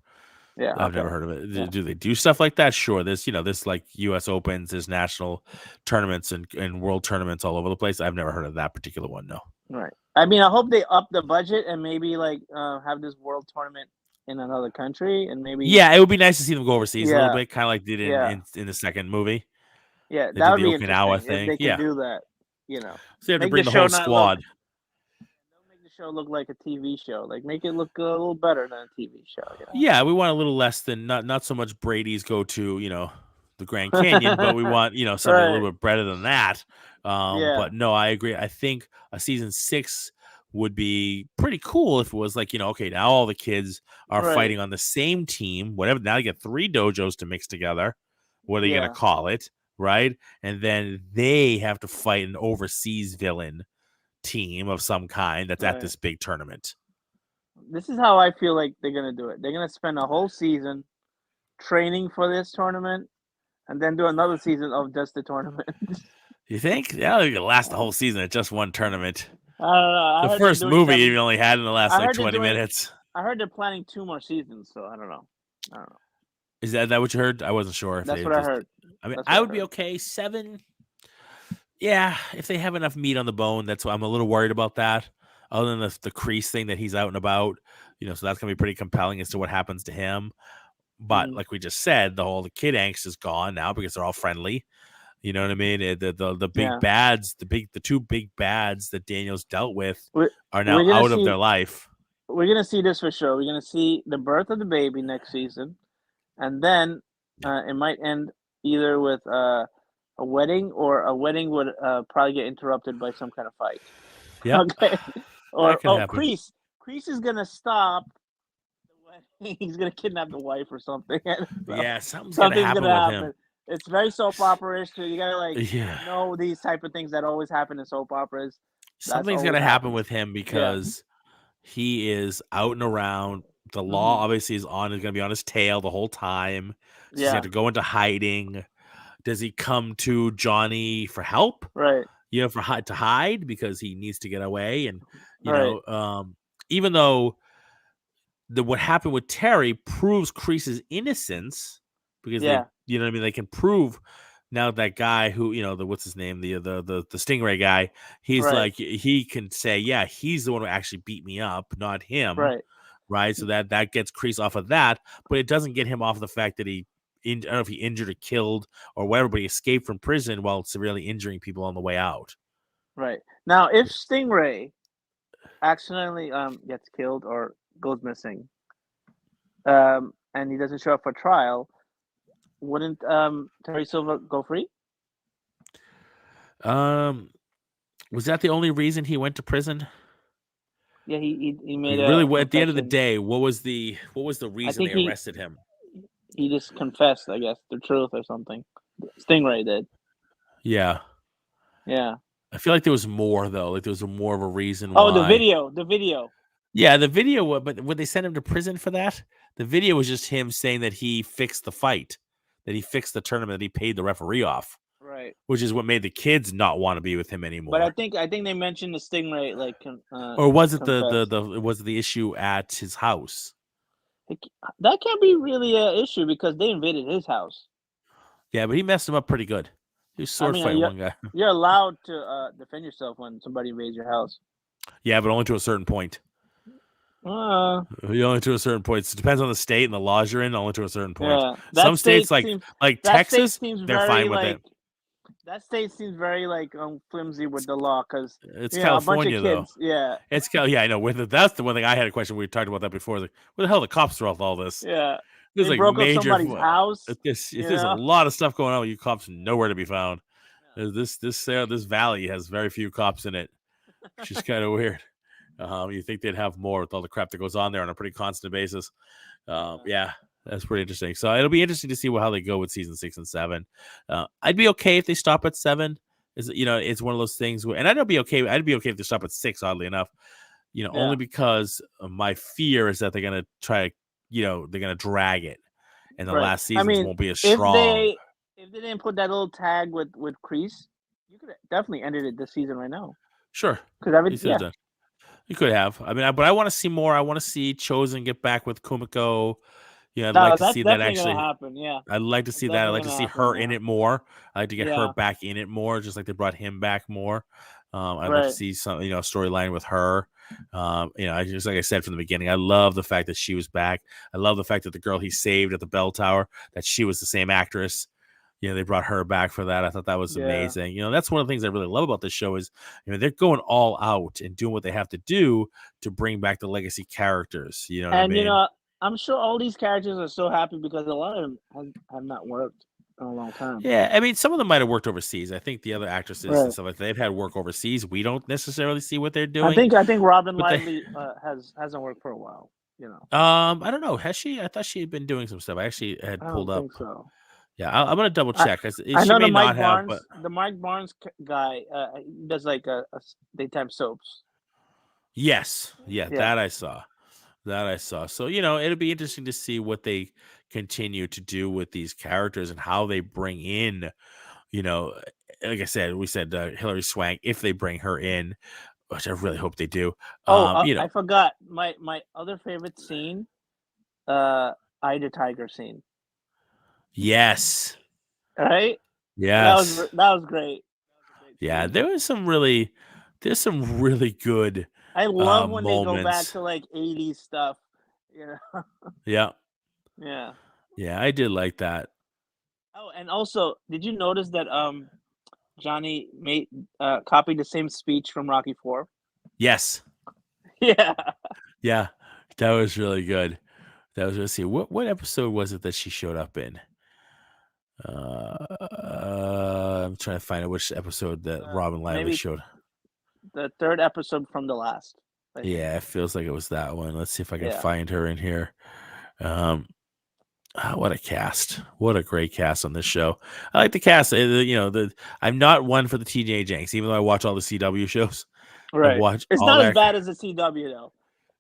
Yeah, I've never heard of it. Yeah. Do they do stuff like that? Sure. There's like U.S. Opens, there's national tournaments and world tournaments all over the place. I've never heard of that particular one. No. Right. I mean, I hope they up the budget and maybe have this world tournament in another country and maybe. Yeah, it would be nice to see them go overseas a little bit, kind of like they did in the second movie. Yeah, that would be Okinawa interesting thing. If they could do that. So they have to bring the whole squad. Don't make the show look like a TV show. Make it look a little better than a TV show. Yeah, we want a little less than not so much Brady's go to the Grand Canyon, but we want something a little bit better than that. But no, I agree. I think a season 6 would be pretty cool if it was okay, now all the kids are fighting on the same team, whatever. Now you get 3 dojos to mix together. What are you going to call it? Right. And then they have to fight an overseas villain team of some kind that's at this big tournament. This is how I feel like they're going to do it. They're going to spend a whole season training for this tournament, and then do another season of just the tournament. You think? Yeah, you can last the whole season at just one tournament. I don't know. The first movie you only had in the last 20 minutes. I heard they're planning 2 more seasons, so I don't know. Is that what you heard? I wasn't sure. That's what I heard. I mean, I would be okay. 7. Yeah, if they have enough meat on the bone, that's why I'm a little worried about that. Other than the Kreese thing that he's out and about, so that's gonna be pretty compelling as to what happens to him. But like we just said, the kid angst is gone now because they're all friendly. You know what I mean? The big bads, the 2 big bads that Daniel's dealt with are now out of their life. We're gonna see this for sure. We're gonna see the birth of the baby next season, and then it might end either with a wedding, or a wedding would probably get interrupted by some kind of fight. Yeah. Okay. Or Kreese is gonna stop the wedding. He's gonna kidnap the wife or something. Yeah, something's gonna happen with him. It's very soap opera-ish. So you gotta know these type of things that always happen in soap operas. Something's gonna happen with him because he is out and around. The law obviously is gonna be on his tail the whole time. So he's got to go into hiding. Does he come to Johnny for help? Right. To hide because he needs to get away, and even though what happened with Terry proves Kreese's innocence, because they can prove now that guy who what's his name, the Stingray guy, he's like, he can say he's the one who actually beat me up, not him, right? So that gets Kreese off of that, but it doesn't get him off the fact that I don't know if he injured or killed or whatever, but he escaped from prison while severely injuring people on the way out. Right. Now, if Stingray accidentally gets killed or goes missing, and he doesn't show up for trial, wouldn't Terry Silver go free? Was that the only reason he went to prison? Yeah, he made at the end of the day, what was the reason they arrested him? He just confessed, I guess, the truth or something. Stingray did. Yeah. Yeah. I feel like there was more, though. Like there was more of a reason why. Oh, the video. Yeah, the video. But would they send him to prison for that? The video was just him saying that he fixed the fight, that he fixed the tournament, that he paid the referee off. Right. Which is what made the kids not want to be with him anymore. But I think they mentioned the Stingray, like. Or was it the issue at his house? That can't be really an issue because they invaded his house. Yeah, but he messed him up pretty good. He was fighting one guy. You're allowed to defend yourself when somebody invades your house. Yeah, but only to a certain point. Only to a certain point. It depends on the state and the laws you're in. Only to a certain point. Yeah, some states like Texas, they're fine with it. That state seems very flimsy with the law because it's California, a bunch of kids, though. Yeah, I know. That's the one thing I had a question. We talked about that before. Like, where the hell are the cops throughout all this? Yeah, there's they broke up somebody's house. There's a lot of stuff going on. You cops nowhere to be found. Yeah. This valley has very few cops in it, which is kind of weird. You think they'd have more with all the crap that goes on there on a pretty constant basis. Yeah. That's pretty interesting. So it'll be interesting to see how they go with season 6 and 7. I'd be okay if they stop at 7. It's one of those things and I'd be okay if they stop at 6, oddly enough. Only because my fear is that they're gonna try, they're gonna drag it, and the last seasons won't be as strong. If they didn't put that little tag with Kreese, you could have definitely ended it this season right now. Sure, because you could have. I mean, but I want to see more. I want to see Chosen get back with Kumiko. Yeah, I'd like to see that actually happen. Yeah, I'd like to see that. I'd like to see her in it more. I'd like to get her back in it more, just like they brought him back more. I'd like to see some, storyline with her. Just like I said from the beginning, I love the fact that she was back. I love the fact that the girl he saved at the bell tower, that she was the same actress. They brought her back for that. I thought that was amazing. That's one of the things I really love about this show is, they're going all out and doing what they have to do to bring back the legacy characters. You know what I mean? I'm sure all these characters are so happy because a lot of them have not worked in a long time. Yeah, I mean, some of them might have worked overseas. I think the other actresses and stuff like that, they've had work overseas. We don't necessarily see what they're doing. I think Robin Lively hasn't worked for a while. I don't know. Has she? I thought she had been doing some stuff. I actually had pulled up. Think so. Yeah, I'm gonna double check. I know the Mike Barnes. The Mike Barnes guy does like a daytime soaps. Yes, that I saw. That I saw. So, it'll be interesting to see what they continue to do with these characters and how they bring in, you know, like I said, we said Hilary Swank, if they bring her in, which I really hope they do. I forgot my other favorite scene, Eye the Tiger scene. Yes. Right? Yes. That was great. Yeah, there's some really good I love when moments. they go back to like 80s stuff. Yeah. Yeah. Yeah, I did like that. Oh, and also, did you notice that Johnny copied the same speech from Rocky IV? Yes. Yeah. Yeah. That was really good. Let's see, what episode was it that she showed up in? I'm trying to find out which episode that Robin Lively showed. The third episode from the last. Yeah, it feels like it was that one. Let's see if I can find her in here. What a cast! What a great cast on this show. I like the cast. I'm not one for the teenage angst, even though I watch all the CW shows. Right. It's not as bad as the CW though.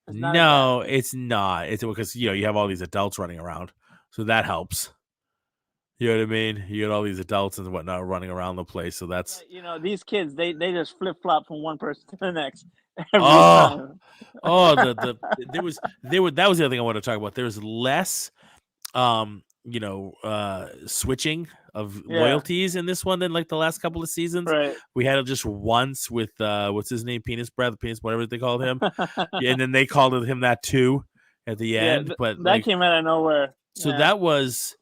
No, it's not. It's because you have all these adults running around, so that helps. You know what I mean? You got all these adults and whatnot running around the place, so that's these kids they just flip flop from one person to the next every time. That was the other thing I want to talk about. There's less switching of loyalties in this one than like the last couple of seasons. Right. We had it just once with what's his name, Penis whatever they called him. And then they called him that too at the end. But that came out of nowhere. So that was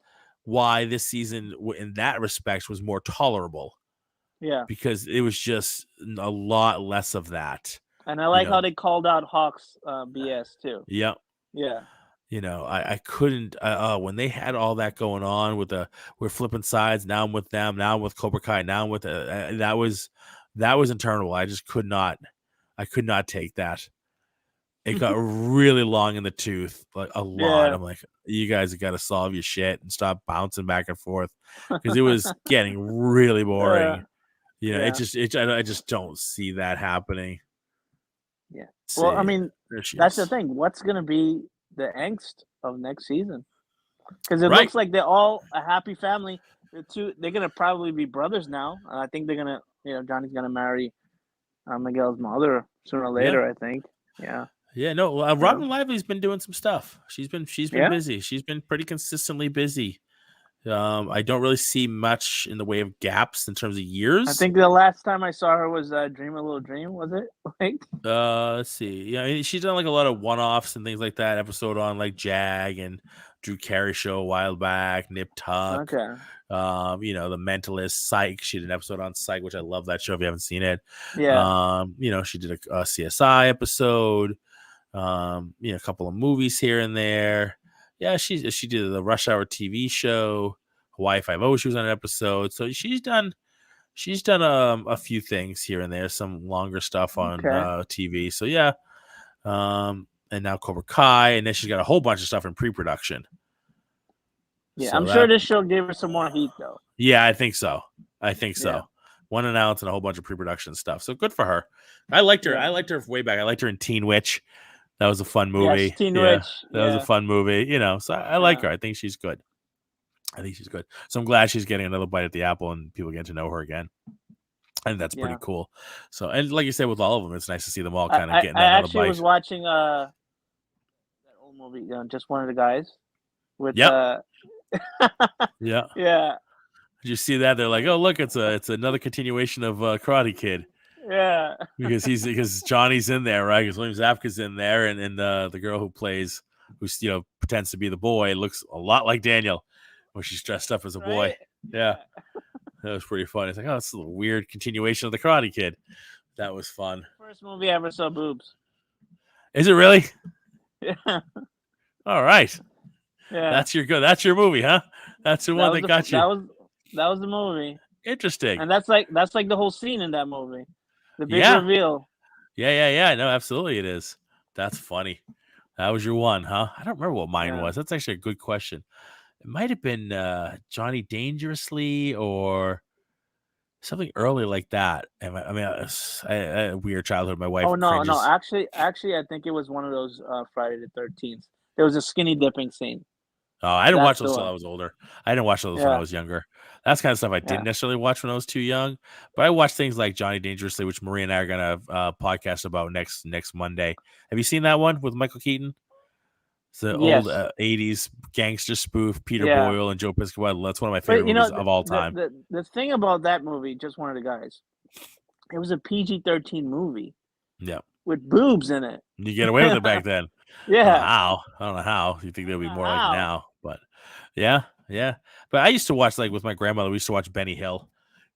why this season in that respect was more tolerable. Yeah. Because it was just a lot less of that. And I like how they called out Hawk's BS too. Yep. Yeah. I couldn't when they had all that going on with we're flipping sides. Now I'm with them. Now I'm with Cobra Kai. Now I'm with that was internal. I just could not take that. It got really long in the tooth, like a lot. Yeah. I'm like, you guys have got to solve your shit and stop bouncing back and forth because it was getting really boring. I just don't see that happening. Yeah. Well, I mean, that's the thing. What's going to be the angst of next season? Because it looks like they're all a happy family. They're going to probably be brothers now. I think they're going to, Johnny's going to marry Miguel's mother sooner or later, I think. Yeah. Yeah, no, Robin Lively's been doing some stuff. She's been busy. She's been pretty consistently busy. I don't really see much in the way of gaps in terms of years. I think the last time I saw her was Dream a Little Dream, was it? Let's see. Yeah, she's done like a lot of one-offs and things like that. Episode on like Jag and Drew Carey show a while back, Nip Tuck. Okay. The Mentalist, Psych. She did an episode on Psych, which I love that show if you haven't seen it. Yeah. She did a CSI episode. A couple of movies here and there. Yeah, she did the Rush Hour TV show, Hawaii Five-0. She was on an episode, so she's done a few things here and there, some longer stuff on TV. So yeah, and now Cobra Kai, and then she's got a whole bunch of stuff in pre-production. Yeah, so I'm sure this show gave her some more heat though. Yeah, I think so. Yeah. One announced and a whole bunch of pre-production stuff. So good for her. I liked her. I liked her way back. I liked her in Teen Witch. That was a fun movie. Yes, Teen Witch. That was a fun movie. So I like her. I think she's good. So I'm glad she's getting another bite at the apple and people get to know her again. I think that's pretty cool. So, and like you said, with all of them, it's nice to see them all kind of getting another bite. I actually was watching that old movie, Just One of the Guys. With yeah. Yeah. Did you see that? They're like, oh look, it's another continuation of Karate Kid. Yeah. because Johnny's in there, right? Because William Zabka's in there, and the girl who pretends to be the boy looks a lot like Daniel when she's dressed up as a boy. Yeah. That was pretty fun. It's like, oh, it's a little weird continuation of the Karate Kid. That was fun. First movie I ever saw boobs. Is it really? Yeah. All right. Yeah. That's your movie, huh? That's the one that got you. That was the movie. Interesting. And that's like the whole scene in that movie. The big reveal. Yeah. No, absolutely it is. That's funny. That was your one, huh? I don't remember what mine was. That's actually a good question. It might have been Johnny Dangerously or Something early like that. I mean, I had a weird childhood. My wife Oh no, cringes. no. Actually, I think it was one of those Friday the 13th. There was a skinny dipping scene. Oh, I didn't watch That's the those till I one. was older. I didn't watch those when I Yeah, was younger. That's kind of stuff I yeah. didn't necessarily watch when I was too young. But I watched things like Johnny Dangerously, which Maria and I are gonna podcast about next Monday. Have you seen that one with Michael Keaton? It's the old Yes. 80s gangster spoof, Peter Yeah. Boyle and Joe Piscopo. That's one of my But favorite you know movies of all time. the thing about that movie, just one of the guys, it was a PG-13 movie Yeah. with boobs in it. You get away with it back then. Yeah. I don't know how. You think they'd be more like How? now, but yeah. But I used to watch like with my grandmother. We used to watch Benny Hill.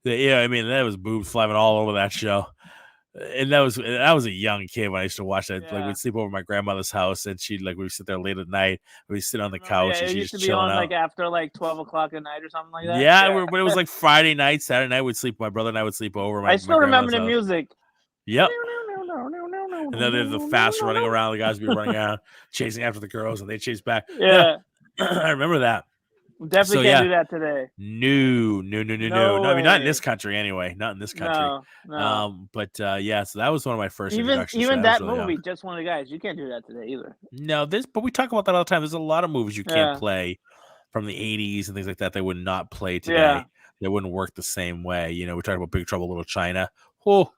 Yeah, I mean that was boobs flapping all over that show. And that was a young kid when I used to watch that. Like Yeah. we'd sleep over at my grandmother's house, and she'd like we'd sit there late at night. We'd sit on the couch, Yeah, and it she's used to just be chilling on like out. after like 12 o'clock at night or something like that. Yeah, but it was like Friday night, Saturday night. We'd sleep. My brother and I would sleep over. I still remember the house. music. Yep. And then there's the fast running around. The guys would be running out, chasing after the girls, and they chase back. Yeah. I remember that. Definitely can't do that today. No. No I mean, not in way. this country anyway. Not in this country. No. But yeah, so that was one of my first Even introductions. that movie, just one of the guys, you can't do that today either. No, but we talk about that all the time. There's a lot of movies you can't play from the 80s and things like that. They would not play today. Yeah. They wouldn't work the same way. You know, we talked about Big Trouble in Little China. Oh,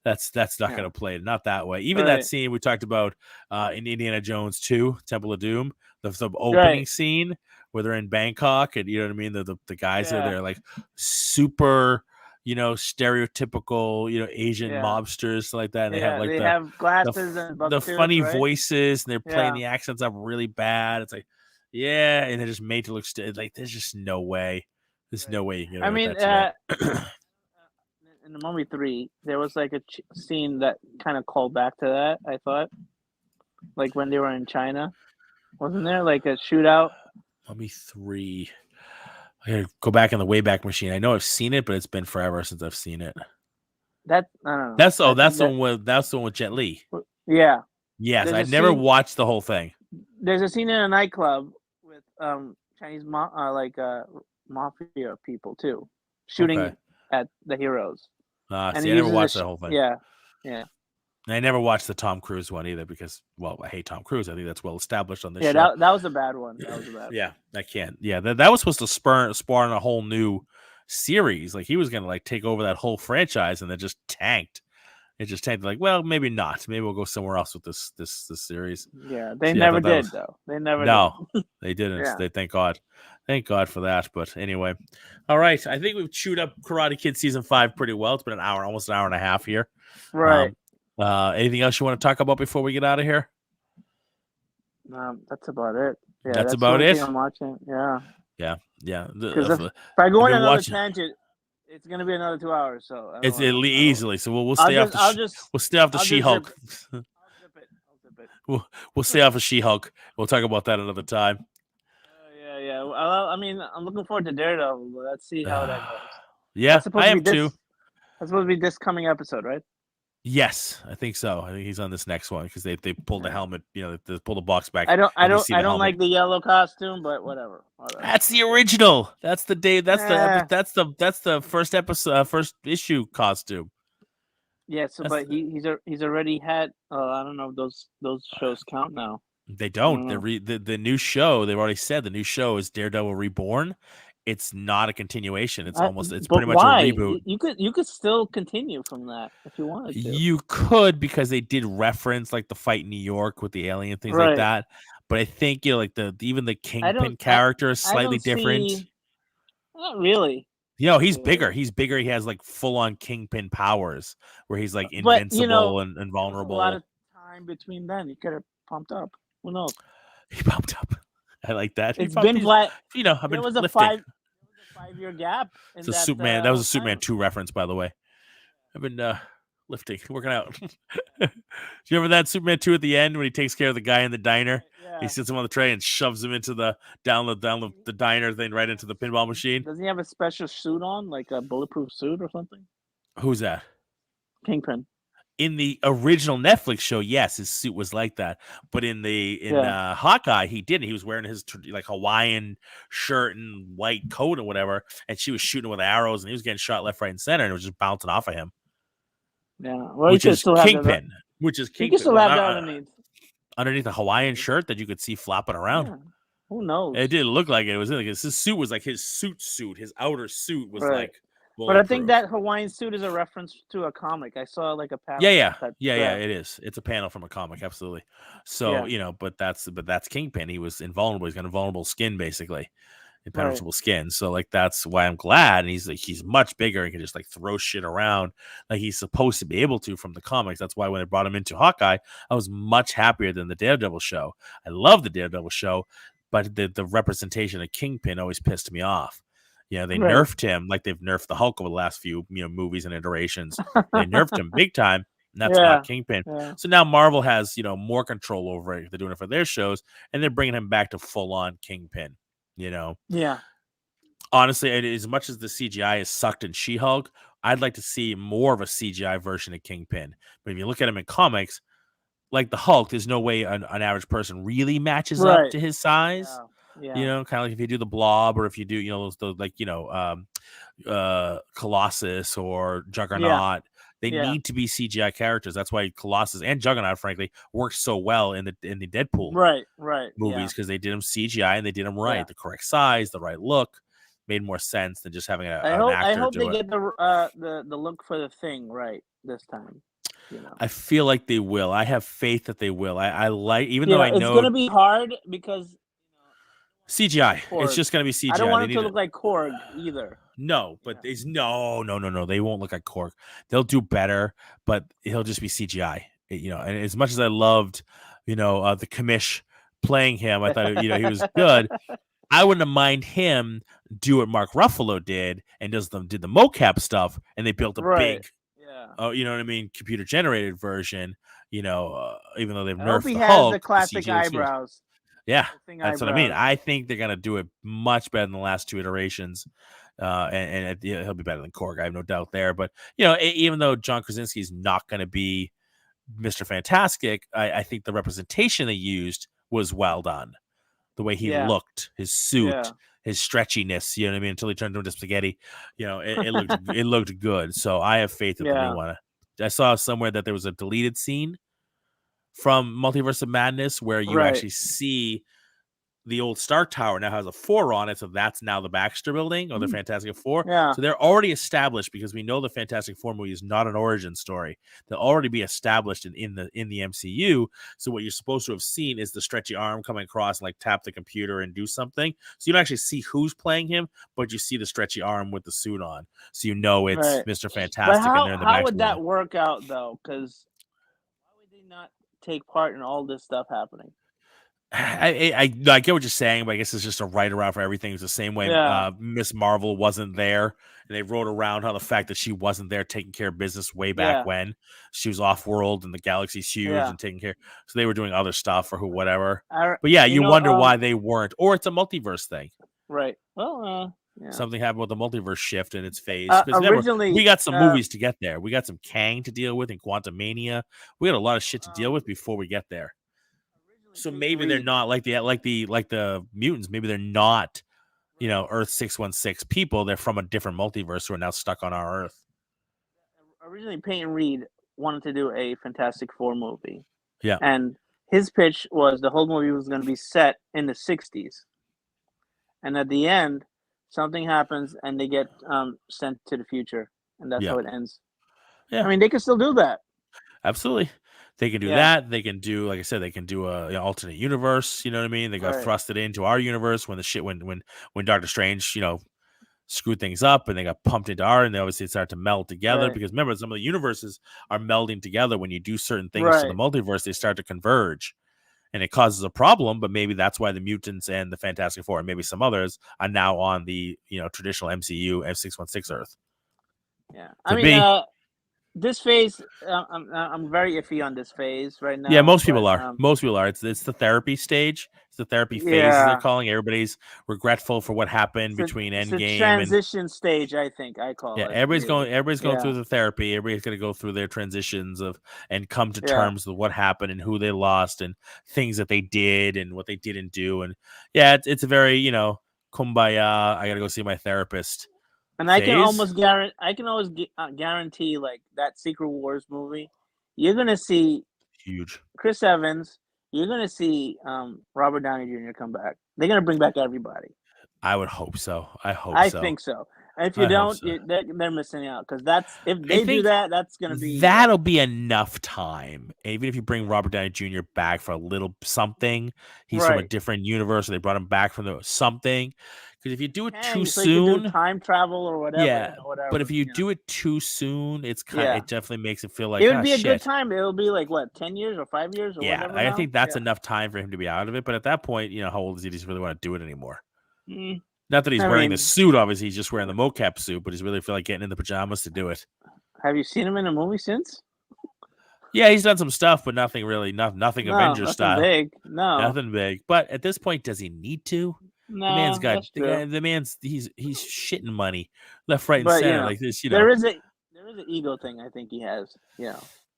that's not going to play. Not that way. Even that scene we talked about in Indiana Jones 2, Temple of Doom, the opening scene where they're in Bangkok, and you know what I mean. The guys are there like super, stereotypical, Asian mobsters like that. And they have like they have glasses and the funny voices, and they're playing the accents up really bad. It's like, and they're just made to look like there's just no way. There's no way you can get away with that today. In the Mummy 3, there was like a scene that kind of called back to that, I thought. Like when they were in China. Wasn't there like a shootout? Mummy 3. I gotta go back in the Wayback Machine. I know I've seen it, but it's been forever since I've seen it. I don't know. That's the one with Jet Li. Yeah. Yes, I never watched the whole thing. There's a scene in a nightclub with Chinese mafia people too, shooting at the heroes. See, I never watched that whole thing. Yeah. I never watched the Tom Cruise one either because, well, I hate Tom Cruise. I think that's well established on this show. Yeah, that was a bad one. Yeah, I can't. Yeah, that was supposed to spawn a whole new series. Like he was gonna like take over that whole franchise, and it just tanked. It just tanked. Like, well, maybe not. Maybe we'll go somewhere else with this series. Yeah, they never did though. They never. No, they didn't. They thank God. Thank God for that. But anyway, all right. I think we've chewed up Karate Kid season 5 pretty well. It's been almost an hour and a half here. Right. Anything else you want to talk about before we get out of here? That's about it. Yeah, that's about it. I'm watching. Yeah. Because if I go on another tangent, it's gonna be another 2 hours. So it's easily. So we'll stay off. We'll stay off the She-Hulk. I'll zip it. We'll stay off of She-Hulk. We'll talk about that another time. Yeah. Well, I mean, I'm looking forward to Daredevil. But let's see how that goes. Yeah, I am too. That's supposed to be this coming episode, right? Yes, I think so. I think he's on this next one because they pulled the helmet. They pulled the box back. I don't like the yellow costume, but whatever. That's the original. That's the day. That's the first episode, first issue costume. Yeah. So, but he's already had. I don't know if those shows count now. They don't. The new show. They've already said the new show is Daredevil Reborn. It's not a continuation. It's pretty much a reboot. You could still continue from that if you wanted to. You could, because they did reference like the fight in New York with the alien things like that. But I think like even the Kingpin character is slightly different. Not really. He's bigger. He's bigger. He has like full on Kingpin powers where he's like invincible and invulnerable. A lot of time between then. He could have pumped up. Who knows? He pumped up. I like that. It's been like I've been lifting. 5-year gap. It's a Superman. That was a Superman 2 reference, by the way. I've been lifting, working out. Do you remember that Superman 2 at the end when he takes care of the guy in the diner? Yeah. He sits him on the tray and shoves him into the down the diner thing right into the pinball machine. Doesn't he have a special suit on, like a bulletproof suit or something? Who's that? Kingpin. in the original Netflix show, yes, his suit was like that. But in Hawkeye, he didn't. He was wearing his like Hawaiian shirt and white coat or whatever, and she was shooting with arrows, and he was getting shot left, right, and center, and it was just bouncing off of him. Yeah, well, which is Kingpin. Which is Kingpin. You can still have that underneath a Hawaiian shirt that you could see flopping around. Yeah. Who knows? It didn't look like it was like his suit was like his suit. His outer suit was like. But I think that Hawaiian suit is a reference to a comic. I saw like a panel. Yeah. It is. It's a panel from a comic, absolutely. So but that's Kingpin. He was invulnerable. He's got invulnerable skin, basically, impenetrable skin. So like that's why I'm glad. And he's much bigger and can just like throw shit around like he's supposed to be able to from the comics. That's why when they brought him into Hawkeye, I was much happier than the Daredevil show. I love the Daredevil show, but the representation of Kingpin always pissed me off. They nerfed him like they've nerfed the Hulk over the last few movies and iterations. They nerfed him big time, and that's not Kingpin. Yeah. So now Marvel has more control over it. They're doing it for their shows, and they're bringing him back to full on Kingpin. Yeah. Honestly, as much as the CGI is sucked in She-Hulk, I'd like to see more of a CGI version of Kingpin. But if you look at him in comics, like the Hulk, there's no way an average person really matches up to his size. Yeah. Kind of like if you do the Blob, or if you do, Colossus or Juggernaut, they need to be CGI characters. That's why Colossus and Juggernaut, frankly, worked so well in the Deadpool movies, because they did them CGI and they did them right, the correct size, the right look, made more sense than just having an actor do it. I hope they get the look for the Thing right this time. I feel like they will. I have faith that they will. I like, even though I know it's going to be hard because. CGI. It's just going to be CGI. I don't want it to look like Korg either. No, but it's no. They won't look like Korg. They'll do better, but he'll just be CGI. And as much as I loved, the commish playing him, I thought he was good. I wouldn't mind him do what Mark Ruffalo did and did the mocap stuff, and they built a big, you know what I mean, computer generated version. Even though they've nerfed the Hulk, the classic eyebrows. Yeah, that's what I mean. I think they're gonna do it much better than the last two iterations, and he'll be better than Korg. I have no doubt there. But even though John Krasinski is not going to be Mr. Fantastic, I think the representation they used was well done. The way he looked, his suit, his stretchiness. You know what I mean? Until he turned into spaghetti. It looked good. So I have faith that they want to. I saw somewhere that there was a deleted scene from Multiverse of Madness where you actually see the old Stark Tower now has a 4 on it, so that's now the Baxter Building or the Fantastic Four. Yeah. So they're already established, because we know the Fantastic Four movie is not an origin story. They'll already be established in the MCU. So what you're supposed to have seen is the stretchy arm coming across and like tap the computer and do something. So you don't actually see who's playing him, but you see the stretchy arm with the suit on. So it's Mr. Fantastic. But how would that work out though? Because why would they not take part in all this stuff happening? I get what you're saying, but I guess it's just a write around for everything. It's the same way Miss Marvel wasn't there, and they wrote around how the fact that she wasn't there taking care of business way back when she was off world and the galaxy's huge and taking care. So they were doing other stuff or whatever. But you wonder why they weren't, or it's a multiverse thing, right? Well, something happened with the multiverse shift in its phase. Originally, we got some movies to get there. We got some Kang to deal with and Quantumania. We got a lot of shit to deal with before we get there. So maybe they're not like the mutants. Maybe they're not, Earth 616 people. They're from a different multiverse who are now stuck on our Earth. Originally, Peyton Reed wanted to do a Fantastic Four movie. Yeah. And his pitch was the whole movie was going to be set in the 60s. And at the end, something happens and they get sent to the future. And that's how it ends. Yeah. I mean, they can still do that. Absolutely. They can do that. They can do, like I said, they can do a alternate universe. You know what I mean? They got thrusted into our universe when Doctor Strange, screwed things up and they got pumped into our, and they obviously started to meld together because remember, some of the universes are melding together when you do certain things to the multiverse. They start to converge, and it causes a problem. But maybe that's why the mutants and the Fantastic Four and maybe some others are now on the traditional MCU F616 Earth. Yeah, I mean. this phase, I'm very iffy on this phase right now. Yeah, most people are. Most people are. It's the therapy stage. It's the therapy phase, as they're calling. Everybody's regretful for what happened between Endgame and transition stage. I think I call it. Everybody's going through the therapy. Everybody's going to go through their transitions and come to terms with what happened and who they lost and things that they did and what they didn't do. And it's a very kumbaya. I got to go see my therapist. And I can always guarantee like that Secret Wars movie, you're gonna see huge Chris Evans. You're gonna see Robert Downey Jr. come back. They're gonna bring back everybody. I would hope so. I think so. And if you don't, they're missing out because if they do that, that's gonna be be enough time. Even if you bring Robert Downey Jr. back for a little something, he's from a different universe. So they brought him back from something. Because if you do it too soon, time travel or whatever. Whatever. But if you do it too soon, it definitely makes it feel like it would be a good time. It'll be like what, 10 years or 5 years or whatever. I think that's enough time for him to be out of it. But at that point, how old is he? Does he really want to do it anymore? Not that he's wearing the suit. Obviously, he's just wearing the mocap suit. But he's really feel like getting in the pajamas to do it. Have you seen him in a movie since? Yeah, he's done some stuff, but nothing really, nothing Avengers style. Big. No, nothing big. But at this point, does he need to? No, the man's got the man's he's shitting money left, right, and center like this. There is an ego thing. I think he has.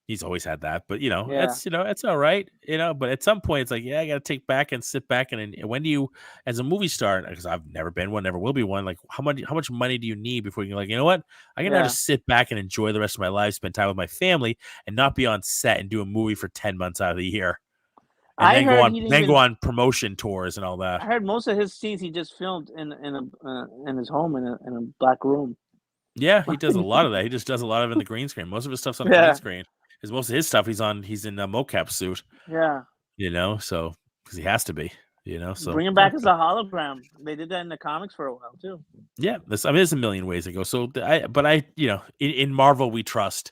He's always had that, but it's all right. But at some point, it's like I got to take back and sit back and when do you, as a movie star, because I've never been one, never will be one. Like how much money do you need before you're like, you know what, I can now just sit back and enjoy the rest of my life, spend time with my family, and not be on set and do a movie for 10 months out of the year. And then go on promotion tours and all that. I heard most of his scenes he just filmed in his home in a black room. Yeah, he does a lot of that. He just does a lot of it in the green screen. Most of his stuff's on the green screen. Because most of his stuff he's in a mocap suit. Yeah. So because he has to be. So bring him back as a hologram. They did that in the comics for a while too. Yeah, there's a million ways to go. So in Marvel we trust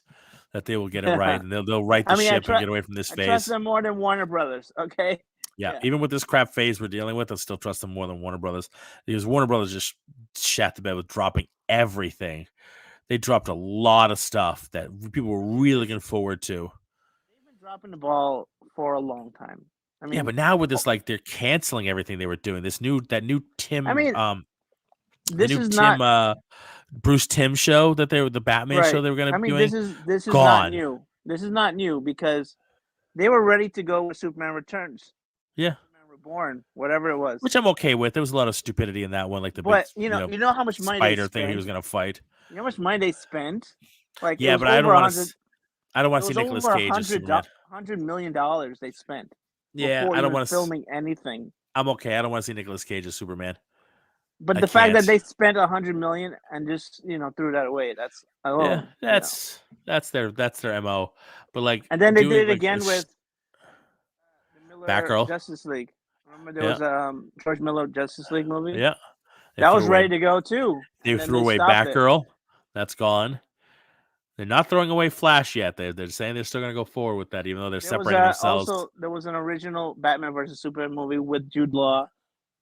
that they will get it right, and they'll right the ship and get away from this phase. I trust them more than Warner Brothers, okay? Yeah, even with this crap phase we're dealing with, I still trust them more than Warner Brothers. Because Warner Brothers just shat the bed with dropping everything. They dropped a lot of stuff that people were really looking forward to. They've been dropping the ball for a long time. I mean, but now with this, like, they're canceling everything they were doing. That new Tim, Bruce Timm show that the Batman show they were going to be doing. This is not new. This is not new because they were ready to go with Superman Returns. Yeah, Superman Reborn, whatever it was. Which I'm okay with. There was a lot of stupidity in that one, like you know how much money spider thing he was going to fight. You know how much money they spent? Like but I don't want to see Nicolas Cage as Superman. $100 million they spent. Yeah, I don't want to filming anything. I'm okay. I don't want to see Nicolas Cage as Superman. But the fact that they spent $100 million and just threw that away, that's their MO. But like, and then they did it again with the Miller Batgirl Justice League. Remember there was a George Miller Justice League movie? Yeah, that was ready to go too. They threw away Batgirl. That's gone. They're not throwing away Flash yet. They're saying they're still going to go forward with that, even though they're separating themselves. Also, there was an original Batman versus Superman movie with Jude Law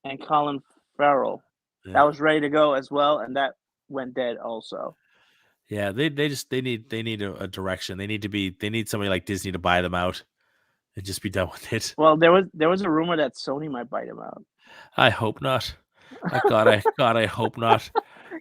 and Colin Farrell. Yeah. That was ready to go as well, and that went dead also. Yeah, they need a direction. They need somebody like Disney to buy them out and just be done with it. Well, there was a rumor that Sony might buy them out. I hope not. I hope not.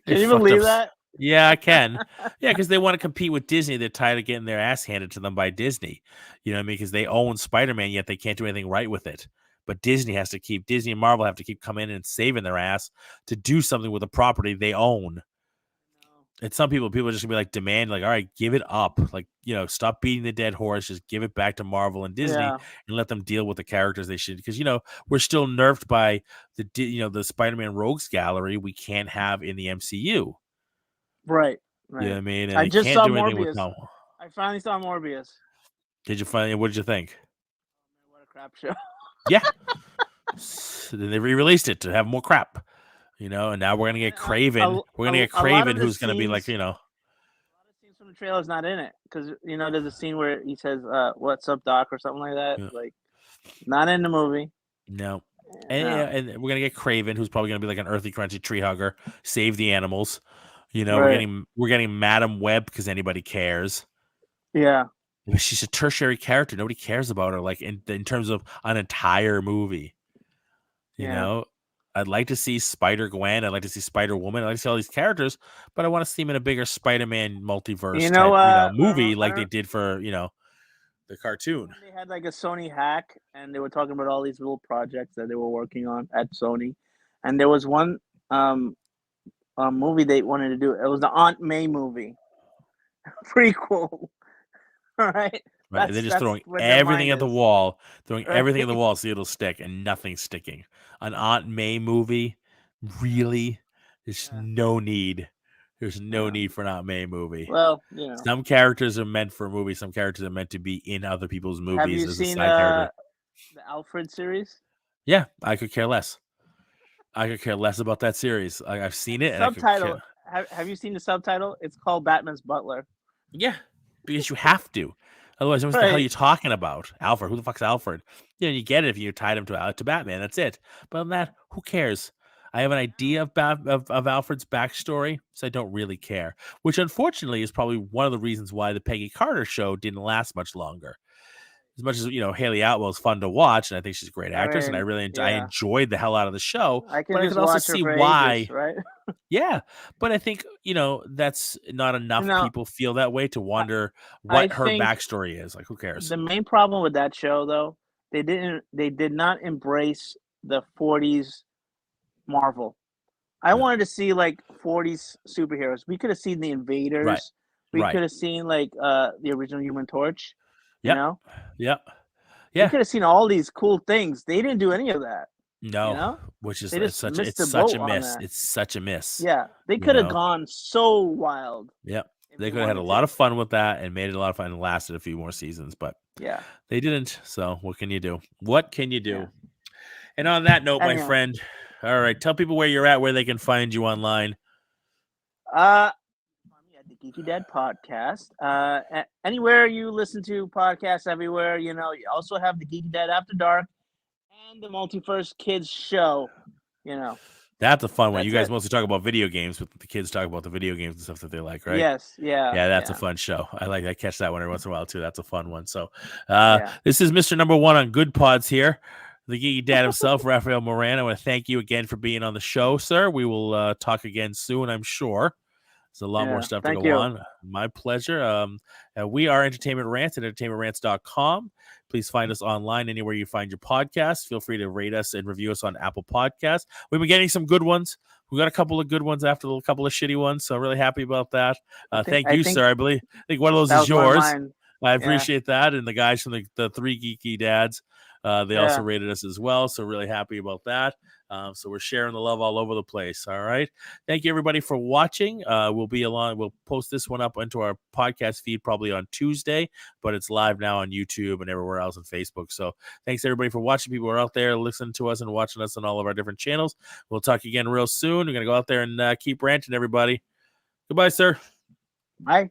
Can you believe that? Yeah, I can. Yeah, because they want to compete with Disney. They're tired of getting their ass handed to them by Disney. You know what I mean? Because they own Spider-Man, yet they can't do anything right with it. But Disney and Marvel have to keep coming in and saving their ass to do something with a property they own. And some people are just gonna be like demand, like, all right, give it up. Like, stop beating the dead horse. Just give it back to Marvel and Disney and let them deal with the characters they should. Because we're still nerfed by the Spider-Man Rogues Gallery we can't have in the MCU. Right. You know what I mean? And I just saw Morbius. I finally saw Morbius. Did you finally? What did you think? What a crap show. Yeah. So then they re-released it to have more crap, and now we're gonna get Craven. We're gonna get Craven, who's gonna be like, A lot of scenes from the trailer is not in it because there's a scene where he says, "What's up, Doc?" or something like that. Yeah. Like, not in the movie. No. And we're gonna get Craven, who's probably gonna be like an earthy, crunchy tree hugger, save the animals. We're getting Madam Web because anybody cares. Yeah. She's a tertiary character. Nobody cares about her, like in terms of an entire movie. You know, I'd like to see Spider-Gwen. I'd like to see Spider-Woman. I'd like to see all these characters, but I want to see them in a bigger Spider-Man multiverse type, movie like they did for, the cartoon. They had like a Sony hack, and they were talking about all these little projects that they were working on at Sony, and there was one movie they wanted to do. It was the Aunt May movie. Pretty cool. All right. Right, they're just throwing everything at the wall, everything at the wall, so it'll stick, and nothing's sticking. An Aunt May movie, really? There's no need. There's no need for an Aunt May movie. Well, some characters are meant for movies. Some characters are meant to be in other people's movies. Have you seen the Alfred series? Yeah, I could care less. I could care less about that series. I've seen it. Subtitle. Have you seen the subtitle? It's called Batman's Butler. Yeah, because you have to. Otherwise, what the hell are you talking about? Alfred? Who the fuck's Alfred? You get it if you tied him to Batman. That's it. But other than that, who cares? I have an idea of Alfred's backstory, so I don't really care. Which, unfortunately, is probably one of the reasons why the Peggy Carter show didn't last much longer. As much as Haley Atwell's fun to watch, and I think she's a great actress, and I enjoyed the hell out of the show. I can also see why. Ages, right? Yeah, but I think that's not enough. People feel that way to wonder what her backstory is. Like, who cares? The main problem with that show, though, they did not embrace the 40s Marvel. I wanted to see like 40s superheroes. We could have seen the Invaders. Right. We could have seen like the original Human Torch. Yeah. We could have seen all these cool things. They didn't do any of that. No, which is such a miss. It's such a miss. Yeah, they could have gone so wild. Yep, they could have had a lot of fun with that and made it a lot of fun and lasted a few more seasons, but they didn't. So what can you do? What can you do? Yeah. And on that note, my friend, all right, tell people where you're at, where they can find you online. At the Geeky Dad podcast. Anywhere you listen to podcasts, everywhere. You also have the Geeky Dad After Dark and the Multiverse Kids show. That's a fun one. You guys mostly talk about video games, but the kids talk about the video games and stuff that they like, right? Yes, yeah. Yeah, that's a fun show. I catch that one every once in a while too. That's a fun one. So this is Mr. Number One on Good Pods here. The Geeky Dad himself, Raphael Moran. I want to thank you again for being on the show, sir. We will talk again soon, I'm sure. There's a lot more stuff to go on. My pleasure. We are Entertainment Rant at entertainmentrants.com. Please find us online anywhere you find your podcasts. Feel free to rate us and review us on Apple Podcasts. We've been getting some good ones. We got a couple of good ones after a couple of shitty ones, so really happy about that. Thank you, sir. I think one of those is yours. I appreciate that. And the guys from the three Geeky Dads, they also rated us as well, so really happy about that. So we're sharing the love all over the place. All right. Thank you, everybody, for watching. We'll post this one up into our podcast feed probably on Tuesday, but it's live now on YouTube and everywhere else on Facebook. So thanks, everybody, for watching. People who are out there listening to us and watching us on all of our different channels. We'll talk again real soon. We're going to go out there and keep ranting, everybody. Goodbye, sir. Bye.